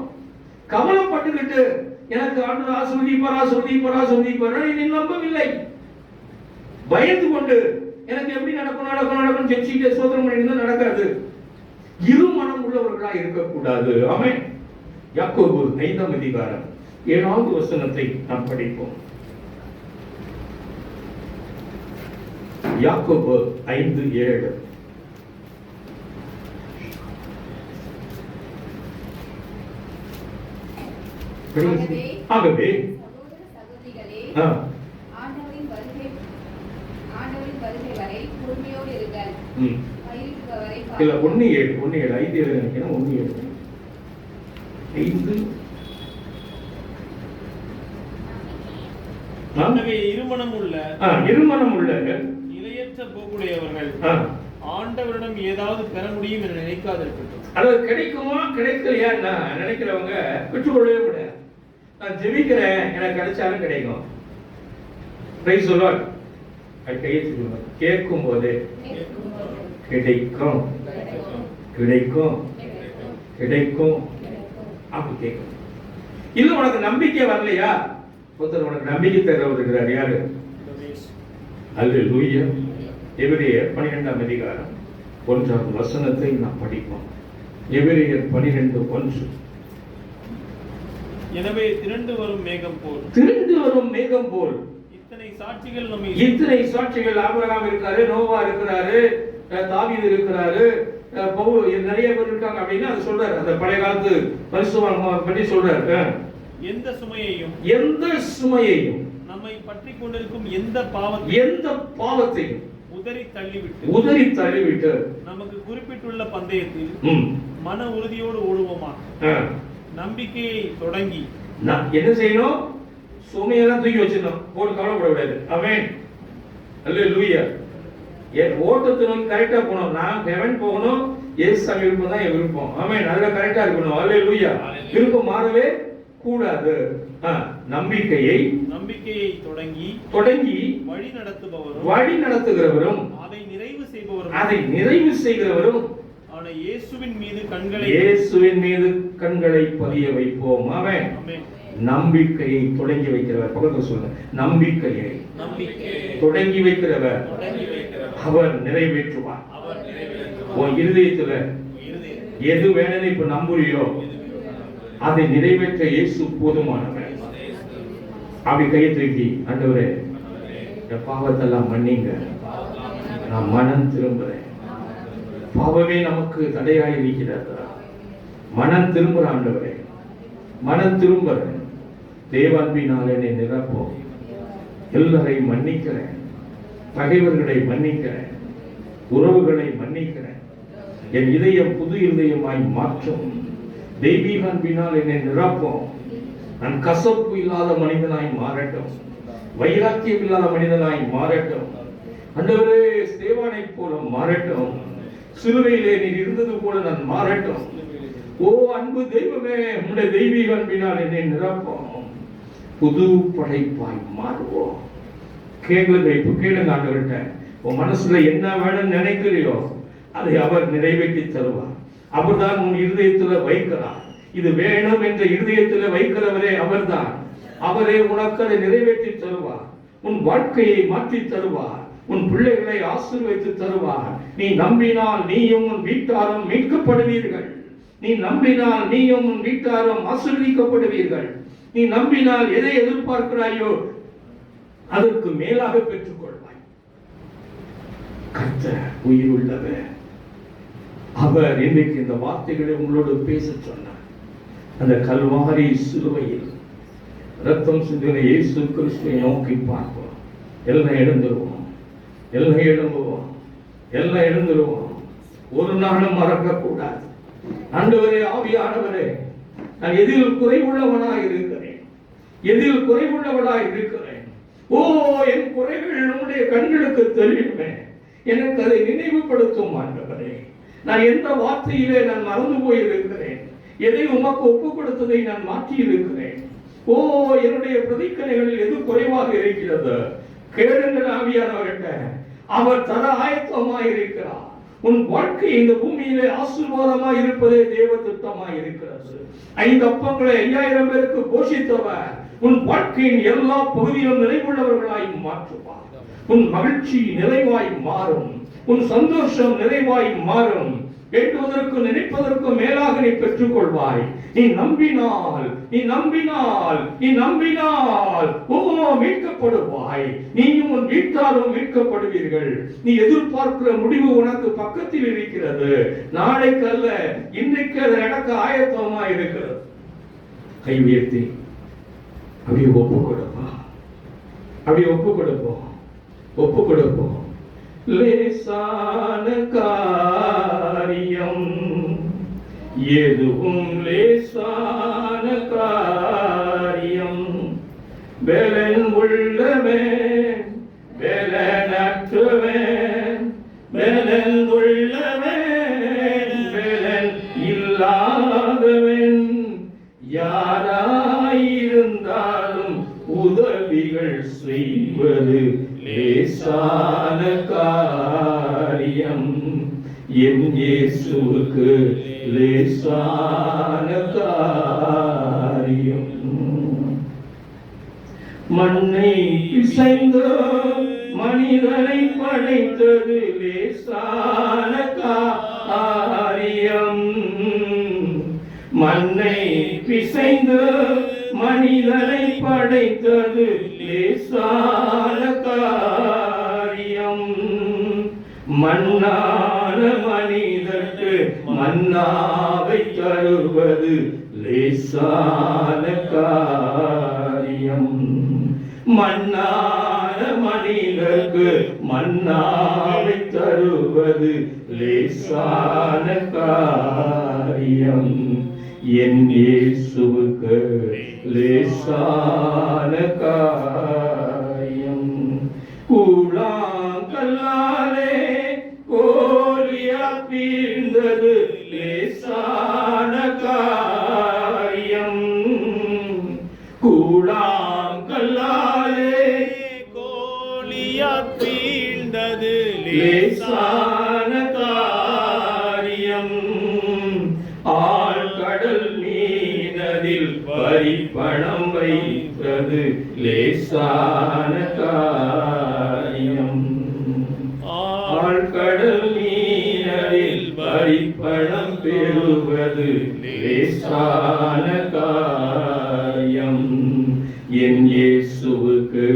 கவலைப்பட்டுக்கிட்டு எனக்கு ஆண்டவர் ஆசீர்வதிப்பார் நீ நம்பவில்லை. பயந்து கொண்டு எனக்கு எப்படி நடக்கும் ஜெபிச்சிட்டே சோதனை பண்ணிட்டு நடக்காது. இரு மனம் உள்ளவர்களாக இருக்கக்கூடாது. ஆமென். யாக்கோபு 5ஆம் அதிகாரம் 7வது வசனத்தை நாம் படிப்போம். யாக்கோபு 5:7. ஆகவே ஆண்டவரின் வருகை வரை பொறுமையோடு இருங்கள். இல்ல 1:7 5 நினைக்கிறேன். 1:7 இருமனம் உள்ள நிலையற்ற போக்குடையவர்கள் ஆண்டவரிடம் ஏதாவது பெற முடியும் என்று நினைக்காதிருக்கட்டும். அது கிடைக்குமா கிடைக்கலையா நினைக்கிறவங்க பெற்றுக்கொள்ளவே முடியாது. நான் ஜெபிக்கிறேன், எனக்கு கிடைச்சாலும் கிடைக்கும். Price the Lord. கேட்கும் போதே கிடைக்கும் கிடைக்கும் கிடைக்கும் அப்படி கேட்கும். இல்ல உனக்கு நம்பிக்கை வரலையா? ஒருத்தர் உனக்கு நம்பிக்கை தரவர் இருக்கிறார். யாரு? அல்லேலூயா. எபிரேயர் 12ஆம் அதிகாரம் 1ஆம் வசனத்தை நாம் படிப்போம். எபிரேயர் 12:1. எனவே திரண்டு வரும் மேகம் போல் இத்தனை சாட்சிகள் ஆபிரகாம் இருக்காரு, நோவா இருக்கிறாரு, தாவீது இருக்கிறாரு, பவுல், நிறைய பேர் இருக்காங்க அப்படின்னு அது சொல்றாரு. அந்த பழைய காலத்து பரிசுத்தவான்களை பற்றி சொல்றாரு. எந்த சுமையையும் நம்மை பற்றி கொண்டிருக்கும் எந்த பாவத்தையும் உதறி தள்ளிவிட்டு நமக்கு குறிப்பிட்டுள்ள பந்தயத்தில் மன உறுதியோடு ஓடுவோமா. நம்பிக்கையை தொடங்கி என்ன செய்யணும்? சுமையெல்லாம் தூக்கி வச்சிடணும். போட்டு கவலைப்படக்கூடாது. ஆமென். அல்லேலூயா. ஓட்டத்தை நோக்கி கரெக்டா போகணும். நான் ஹெவன் போகணும். இயேசு விருப்பம் தான் என் விருப்பம். ஆமென். அதுல கரெக்டா இருக்கணும். அல்லேலூயா. விருப்பம் மாறவே கூடாது. நம்பிக்கையை தொடங்கி வழி நடத்துகிறவரும் அதை நிறைவு செய்கிறவரும் இயேசுவின் மீது கண்களை பதிய வைப்போம். ஆமென். நம்பிக்கையை தொடங்கி வைக்கிறவர். பக்கத்துல சொல்லுங்க. நம்பிக்கையை தொடங்கி வைக்கிறவர் அவர் நிறைவேற்றுவார். உன் இருதயத்துல எது வேணும்னு இப்ப நம்புறியோ அதை நிறைவேற்ற இயேசு போதுமானவர். அப்படி கையை தூக்கி, ஆண்டவரே என் பாவத்தெல்லாம் மன்னிங்க, நான் மனம் திரும்புறேன். பாவமே நமக்கு தடையாய் இருக்கிறது. மனம் திரும்புற ஆண்டவரே, மனம் திரும்புறேன். தேவான்பினால் என்னை நிரப்போம். எல்லாரையும் மன்னிக்கிறேன். பகைவர்களை மன்னிக்கிறேன். உறவுகளை மன்னிக்கிறேன். என் இதயம் புது இதயமாய் மாற்றும். தெய்வீக அன்பினால் என்னை நிரப்போம். நான் கசப்பு இல்லாத மனிதனாய் மாறட்டும். வைராக்கியம் இல்லாத மனிதனாய் மாறட்டும். ஆண்டவரே ஸ்தேவானை போல மாறட்டும். சிலுவையிலே நீர் இருந்தது போல நான் மாறட்டும். ஓ அன்பு தெய்வமே, உம்முடைய தெய்வீக அன்பினால் என்னை நிரப்பும். புது படைப்பாய் மாறுவோம். கேளுங்க ஆண்டவர்கிட்ட. உன் மனசுல என்ன வேணும்னு நினைக்கிறியோ அதை அவர் நிறைவேற்றி தருவார். அவர்தான் உன் இருதயத்துல வைக்கிறார். இது வேணும் என்ற இருதயத்துல வைக்கிறவரே அவர்தான். அவரே உனக்கு அதை நிறைவேற்றி தருவார். உன் வாழ்க்கையை மாற்றி தருவார். உன் பிள்ளைகளை ஆசீர்வதித்து தருவார். நீ நம்பினால் நீயும் உன் வீட்டாரும் மீட்கப்படுவீர்கள். நீ நம்பினால் நீயும் உன் வீட்டாரும் ஆசீர்வதிக்கப்படுவீர்கள். நீ நம்பினால் எதை எதிர்பார்க்கிறாயோ அதற்கு மேலாக பெற்றுக்கொள்வாய். கர்த்தர் உயிர் உள்ளவர். அவர் இன்றைக்கு இந்த வார்த்தைகளை உங்களோடு பேச சொன்னார். அந்த கல்வாரி சிலுவையில் ரத்தம் சிந்தின இயேசு கிறிஸ்துவை நோக்கி பார்ப்போம். எல்லாம் எழுந்துருவோம், எல்லாம் எழும்புவோம், எல்லாம் எழுந்துருவோம். ஒரு நாளும் மறக்க கூடாது. ஆண்டவரே, ஆவியானவரே, நான் எதில் குறைவுள்ளவனாய் இருக்கிறேன், எதில் குறைவுள்ளவனாய் இருக்கிறேன். ஓ, என் குறைகள் நம்முடைய கண்களுக்கு தெரியுமே. எனக்கு அதை நினைவுபடுத்தும் ஆண்டவரே. நான் எந்த வார்த்தையிலே நான் மறந்து போயிருக்கிறேன், எதை உமக்கு ஒப்பு கொடுத்ததை நான் மாற்றி இருக்கிறேன். ஓ, என்னுடைய பிரதிக்கணைகளில் எது குறைவாக இருக்கிறது? கேளுங்கள் ஆவியானவர்கிட்ட. அவர் தர ஆயத்தமாய் இருக்கிறார். உன் வாழ்க்கை இந்த பூமியிலே ஆசீர்வாதமாய் இருப்பதே தேவ திட்டமாய் இருக்கிறது. 5 அப்பங்களை 5000 பேருக்கு போஷித்தவர் உன் வாழ்க்கையின் எல்லா பகுதியிலும் நிறைவுள்ளவர்களாய் மாற்றுவார். உன் மகிழ்ச்சி நிறைவாய் மாறும். உன் சந்தோஷம் நிறைவாய் மாறும். கேட்பதற்கு நினைப்பதற்கு மேலாக நீ பெற்றுக் கொள்வாய். நீ நம்பினால், நீ நம்பினால், நீ நம்பினால் ஓ மீட்கப்படுவாய். நீயும் உன் வீட்டாரும் மீட்கப்படுவீர்கள். நீ எதிர்பார்க்கிற முடிவு உனக்கு பக்கத்தில் இருக்கிறது. நாளைக்கு அல்ல, இன்றைக்கு அது நடக்க ஆயத்தமா இருக்கிறது. கை உயர்த்தி அப்படியே ஒப்பு கொடுப்போம், அப்படியே ஒப்பு கொடுப்போம், ஒப்பு கொடுப்போம். லேசான காரியம் எதுவும் லேசான காரியம். பெலன் உள்ளவன் பெலனற்றவன், பெலன் உள்ளவன் பெலன் இல்லாதவன், யாராயிருந்தாலும் உதவிகள் செய்வது லேசான காரியம். என் இயேசுவுக்கு லேசான காரியம். மண்ணை பிசைந்து மனிதனை படைத்தது லேசான காரியம். மண்ணை பிசைந்து மனிதனை படைத்தது லேசான காரியம். மண்ணான மனிதர்க்கு மன்னாவை தருவது லேசான காரியம். மண்ணான மனிதர்க்கு மன்னாவை தருவது லேசான காரியம். என் இயேசுவுக்கு லேசான காரியம். கூழாங்கல்லாலே கோலியாத் வீழ்ந்தது லேசான காரியம். கூழாங்கல்லாலே கோலியாத் வீழ்ந்தது லேசான காரியம். ஆழ்கடல் மீனதில் பரிபணம் வைத்தது லேசான காரியம். ஆழ்கடல் மீனதில் பரிபணம் பெறுவது லேசான காரியம். என் இயேசுவுக்கு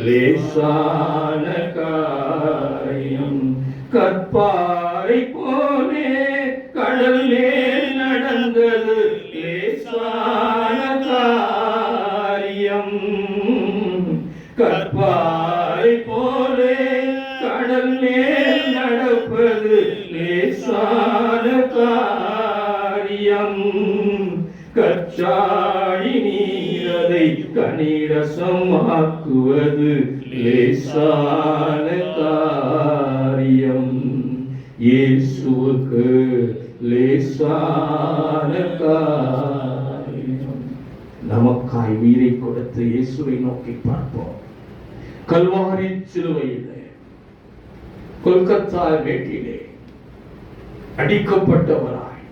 லேசான காரியம். கற்பாரை போலே கடல் மேல் நடந்தது லேசான காரியம். கற்பாரை போலே கடல் மேல் நடப்பது லேசான காரியம். கச்சாடி நீரதை கனிரசமாக்குவது லேசான காரியம். இயேசுவுக்கு லேசான காரியம். நமக்காய் உயிரை கொடுத்த இயேசுவை நோக்கி பார்ப்போம். கல்வாரி சிலுவையிலே, கொல்கத்தா மேட்டிலே அடிக்கப்பட்டவராய்,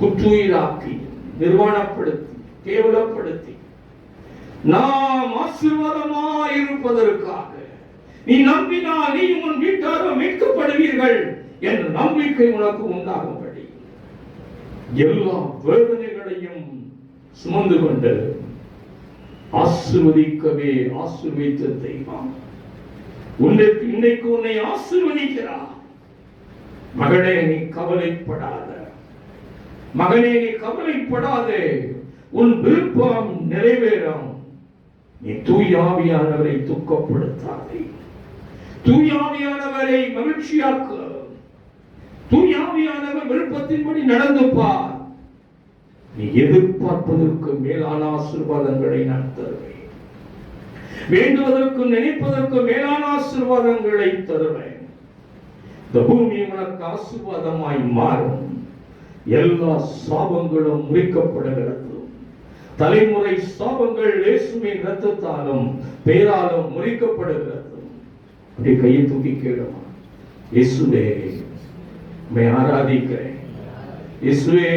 குற்றுயிராக்கி, நிர்வாணப்படுத்தி, கேவலப்படுத்தி, நாம் ஆசீர்வாதமாய் இருப்பதற்காக, நீ நம்பினால் நீ உன் வீட்டாரும் மீட்கப்படுவீர்கள் என்ற நம்பிக்கை உனக்கு உண்டாகும்படி எல்லா வேதனைகளையும் சுமந்து கொண்டு ஆசீர்வதிக்கவே ஆசீர்வதித்த தெய்வம் இன்னைக்கு உன்னை ஆசீர்வதிக்கிறார். மகளே, நீ கவலைப்படாத. மகனே, நீ கவலைப்படாதே. உன் விருப்பம் நிறைவேறும். நீ தூயாவியானவரை துக்கப்படுத்தாதே. தூயாவியானவரை மகிழ்ச்சியாக்க. தூயாவியானவர் விருப்பத்தின்படி நடந்து பார். நீ எதிர்பார்ப்பதற்கு மேலான ஆசீர்வாதங்களை நான் தருவேன். வேண்டுவதற்கு நினைப்பதற்கு மேலான ஆசீர்வாதங்களை தருவேன். இந்த பூமி உனக்கு ஆசீர்வாதமாய் மாறும். எல்லா சாபங்களும் முறிக்கப்படுகிறது. தலைமுறை சாபங்கள் இயேசுவின் இரத்தத்தாலும் பெயராலும் முறிக்கப்படுகிறது. அப்படியே கையை தூக்கி கேளுமா. இயேசுவே, मैं ஆராதிக்கிறேன். இயேசுவே,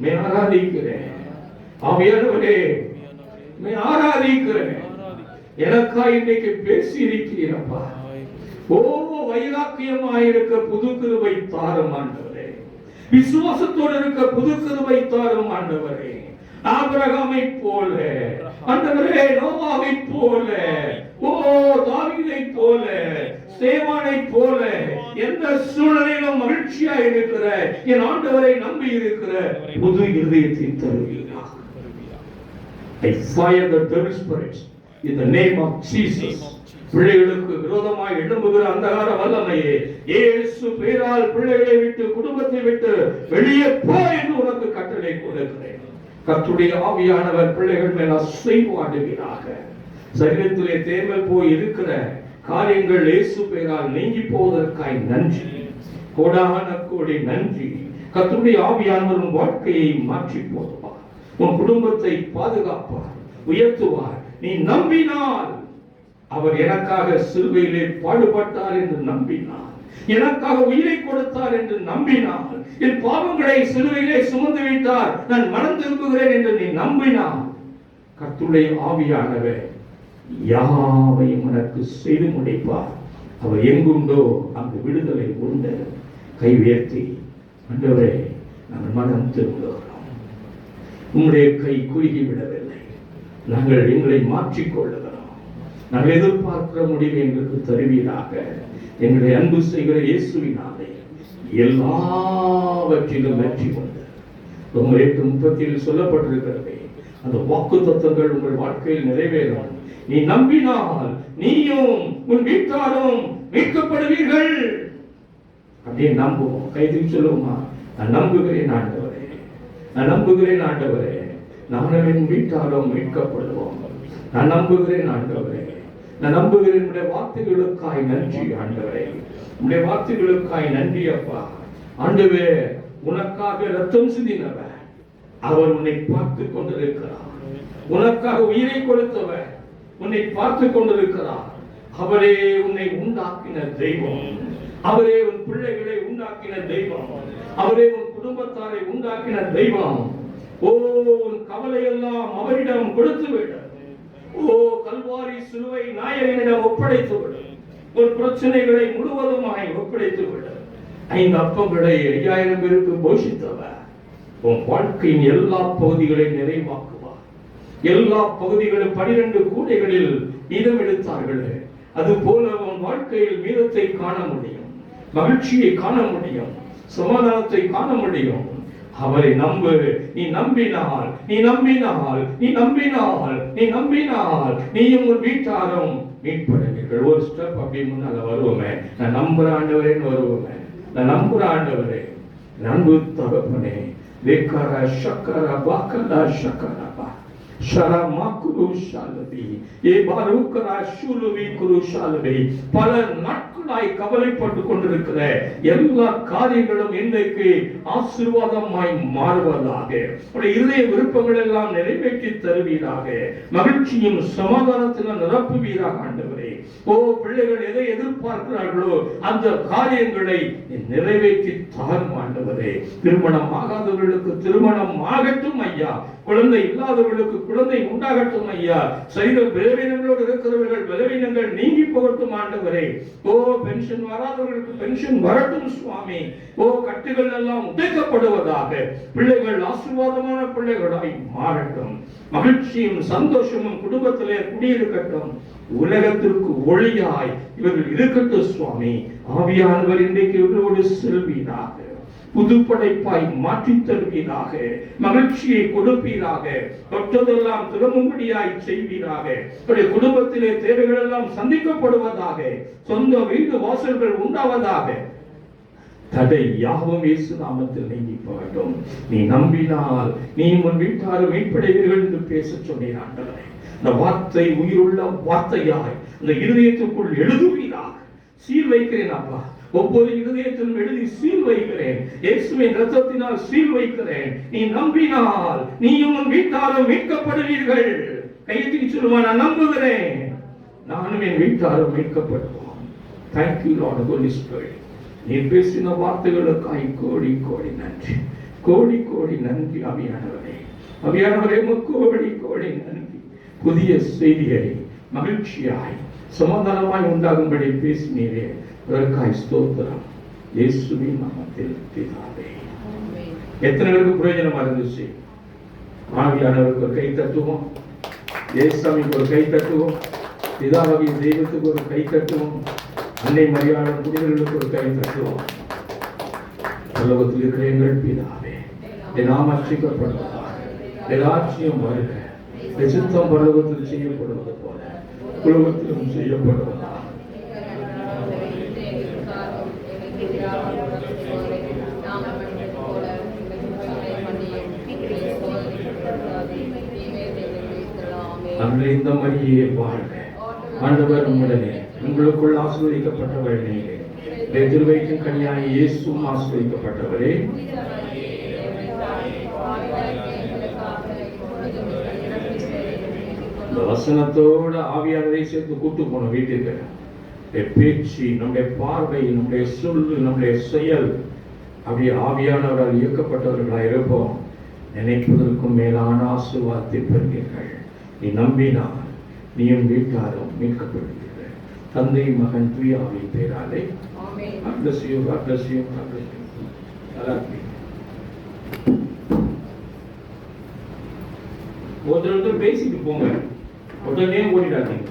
मैं ஆராதிக்கிறேன். ஆவியானவரே, मैं ஆராதிக்கிறேன். எனக்காய் இன்னைக்கு பேசி இருக்கிறீரப்பா. ஓ, வைராக்கியமாயிருக்க புது கிருபை தாரும் ஆண்டவரே. விசுவாசத்தோடு இருக்க புது கிருபை தாரும் ஆண்டவரே. ஆபிரகாமை போல ஆண்டவரே, நோவாவை போல, ஓ தாவீதை போல, சேவானை போல, எந்த சூழ்நிலையிலும் மகிழ்ச்சியா இருக்கிற என் ஆண்டவரை நம்பி இருக்கிற புது இதயத்தை தருவீராக. I fire the devil spirits in the name of Jesus. பிள்ளைகளுக்கு விரோதமாய் எழும்புகிற அந்தகார வல்லமையே, இயேசு பெயரால் பிள்ளைகளை விட்டு, குடும்பத்தை விட்டு வெளியே போ என்று உனக்கு கட்டளை கொடுக்கிறேன். கர்த்தருடைய ஆவியானவர் பிள்ளைகள் மேல் அசைவாடுவீராக. சரீரத்திலே தேமல் போய் இருக்கிற காரியங்கள் இயேசு பெயரால் நீங்கி போவதற்காய் நன்றி. கோடான கோடி நன்றி. கர்த்தருடைய ஆவியானவர் உன் வாழ்க்கையை மாற்றி போடுவார். உன் குடும்பத்தை பாதுகாப்பார், உயர்த்துவார். நீ நம்பினால், அவர் எனக்காக சிலுவையிலே பாடுபட்டார் என்று நம்பினார், எனக்காக உயிரை கொடுத்தார் என்று நம்பினார், என் பாவங்களை சிலுவையிலே சுமந்து விட்டார், நான் மனம் திரும்புகிறேன் என்று நீ நம்பினார், கர்த்தருடைய ஆவியானவர் யாவையும் உனக்கு செய்து முடிப்பார். அவர் எங்குண்டோ அங்கு விடுதலை உண்டு. கை உயர்த்தி, ஆண்டவரே, நாங்கள் மனம் திரும்புகிறோம். உம்முடைய கை குறுகி விடவில்லை. நாங்கள் எங்களை மாற்றிக்கொள்ளுகிறோம். நாங்கள் எதிர்பார்க்கிற முடிவு எங்களுக்கு தருவீராக. எங்களை அன்பு செய்கிற இயேசுவினாலே எல்லாவற்றிலும் வெற்றி கொண்டு 8:30 சொல்லப்பட்டிருக்கிறதே, அந்த வாக்கு தத்துவங்கள் உங்கள் வாழ்க்கையில் நிறைவேறும். நீ நம்பினால் நீயும் உன் வீட்டாரும் மீட்கப்படுவீர்கள். அப்படியே நம்புவோம். கைது சொல்லுவோமா? நான் நம்புகிறேன் ஆண்டவரே, நான் நம்புகிறேன் ஆண்டவரே, நானும் என் வீட்டாரும் மீட்கப்படுவோம். நான் நம்புகிறேன் ஆண்டவரே, நான் நம்புகிறேன். உடைய வார்த்தைகளுக்காய் நன்றி ஆண்டவரே, உடைய வார்த்தைகளுக்காய் நன்றி அப்பா. ஆண்டவரே, உனக்காக ரத்தம் சிந்தினவர், அவர் உன்னை பார்த்து கொண்டிருக்கிறார். உனக்காக உயிரை கொடுத்தவர் உன்னை பார்த்து கொண்டிருக்கிறார். அவரே உன்னை உண்டாக்கின தெய்வம். அவரே உன் பிள்ளைகளை உண்டாக்கின தெய்வம். அவரே உன் குடும்பத்தாரை உண்டாக்கின தெய்வம். ஓ, உன் கவலை எல்லாம் அவரிடம் கொடுத்து விட. ஓ, கல்வாரி சிலுவை நாயகனிடம் ஒப்படைத்து விட. உன் பிரச்சனைகளை முழுவதுமாய் ஒப்படைத்து விட. 5 அப்பங்களை 5000 பேருக்கு போஷித்தவர் உன் வாழ்க்கையின் எல்லா பகுதிகளையும் நிறைவாக்குவார். எல்லா பகுதிகளும் 12 கூடைகளில் மீதம் எடுத்தார்களே, அது போல உன் வாழ்க்கையில் மீதத்தை காண முடியும், மகிழ்ச்சியை காண முடியும், சமாதானத்தை காண முடியும். அவரை நம்பு. நீ நம்பினால், நீ நம்பினால், நீ நம்பினால், நீ நம்பினால் நீயும் உன் வீட்டாரும் மீட்படுவீர்கள். ஒரு ஸ்டெப் அப்படி முன்னால வருவோமே. நான் நம்புற ஆண்டவரேன்னு வருவோமே. நான் நம்புற ஆண்டவரே, அன்பு தகப்பனே, வேக்காரா சக்கரா பாக்கலா சக்கரா. பல நாட்களாய் கவலைப்பட்டு கொண்டிருக்கிற எல்லா காரியங்களும் இன்றைக்கு ஆசீர்வாதமாய் மாறுவதாக. இதய விருப்பங்கள் எல்லாம் நிறைவேற்றி தருவீராக. மகிழ்ச்சியும் சமாதானத்திலும் நிரப்புவீராக ஆண்டவரே. ஓ, பிள்ளைகள் எதை எதிர்பார்க்கிறார்களோ அந்த காரியங்களை நிறைவேற்றி தாரும் ஆண்டவரே. திருமணம் ஆகாதவர்களுக்கு திருமணம் ஆகட்டும் ஐயா. குழந்தை இல்லாதவர்களுக்கு குழந்தை உண்டாகட்டும் ஐயா. சரீர பலவீனங்களோடு இருக்கிறவர்கள் பலவீனங்கள் நீங்கி போகட்டும் ஆண்டவரே. ஓ, பென்ஷன் வராதவர்களுக்கு பென்ஷன் வரட்டும் சுவாமி. ஓ, கட்டுகள் எல்லாம் உடைக்கப்படுவதாக. பிள்ளைகள் ஆசீர்வாதமான பிள்ளைகளாய் மாறட்டும். மகிழ்ச்சியும் சந்தோஷமும் குடும்பத்திலே குடியிருக்கட்டும். உலகத்திற்கு ஒளியாய் இவர்கள் இருக்கட்டும் சுவாமி. ஆவியானவர் இன்றைக்கு இவர்களோடு செல்வீராக. புதுப்படைப்பாய் மாற்றி தருவீராக. மகிழ்ச்சியை கொடுப்பீராக. தொட்டதெல்லாம் திரும்பும்படியாய் செய்வீராக. குடும்பத்திலே தேவைகள் எல்லாம் சந்திக்கப்படுவதாக. சொந்த வீடு வாசல்கள் உண்டாவதாக. தடை யாவும் இயேசு நாமத்தில் நீங்கி போகட்டும். நீ நம்பினால் நீ உன் வீட்டாரும் மீட்படைவீர்கள் என்று பேச சொன்னீர் ஆண்டவரே. இந்த வார்த்தை உயிருள்ள வார்த்தையாய் இந்த இருதயத்துக்குள் எழுதுவீராக. சீல் வைக்கிறேன் அப்பா. ஒவ்வொரு இருதயத்திலும் எழுதி சீல் வைக்கிறேன். இயேசுவின் இரத்தத்தினால் சீல் வைக்கிறேன். நீ நம்பினால் நீயும் உன் வீட்டாரும் மீட்கப்படுவீர்கள். கையெழுத்தி சொல்லுவான், நான் நம்புகிறேன், நானும் என் வீட்டாரும் மீட்கப்படுவோம். Thank you Lord Holy Spirit. நீ பேசின வார்த்தைகளுக்காய் கோடி கோடி நன்றி. கோடி கோடி நன்றி ஆவியானவரே. ஆவியானவரே, கோடி கோடி நன்றி. புதிய செய்தியை மகிழ்ச்சியாய் சமாதானமாய் உண்டாகும்படி பேசினீரே, அதற்காய் ஸ்தோத்திரம். இயேசுவின் நாமத்தில் பிதாவே. எத்தனை பேருக்கு பிரயோஜனமா இருந்துச்சு? ஆவியானவருக்கு ஒரு கை தட்டுவோம். இயேசுவிற்கு ஒரு கை தட்டுவோம். பிதாவாகிய தெய்வத்துக்கு ஒரு கை தட்டுவோம். அன்னை மரியாதை புனிதர்களுக்கு ஒரு கை தட்டுவோம். பரலோகத்தில் இருக்கிற எங்கள் பிதாவே, என் நாமம் அர்ச்சிக்கப்படுவதாக. என் ராஜ்யம் வருக. என் சித்தம் பரலோகத்தில் செய்யப்படுவது போல உலகத்திலும் செய்யப்படுவதாக. இந்த மரியே வாழ்க. ஆண்டவர் உம்முடனே, உங்களுக்குள் ஆசீர்வதிக்கப்பட்டவள் நீரே. திருவயிற்றின் கனியாய் இயேசுவும் ஆசீர்வதிக்கப்பட்டவரே. இந்த வசனத்தோட ஆவியானவரை சேர்த்து கூட்டு போன வீட்டுக்கு பேச்சு, நம்முடைய பார்வை, நம்முடைய சொல்லு, நம்முடைய செயல் அப்படியே ஆவியானவரால் இயக்கப்பட்டவர்களாக இருப்போம். நினைப்பதற்கும் மேலான ஆசீர்வாதத்தை பெறுவீர்கள். நீ நம்பினால் நீயும் வீட்டாரும் மீட்கப்படுவீர்கள். தந்தை, மகன், தூய ஆவியின் பெயராலே. ஒருத்தர் பேசிட்டு போங்க, உடனே ஓடிடாதீங்க.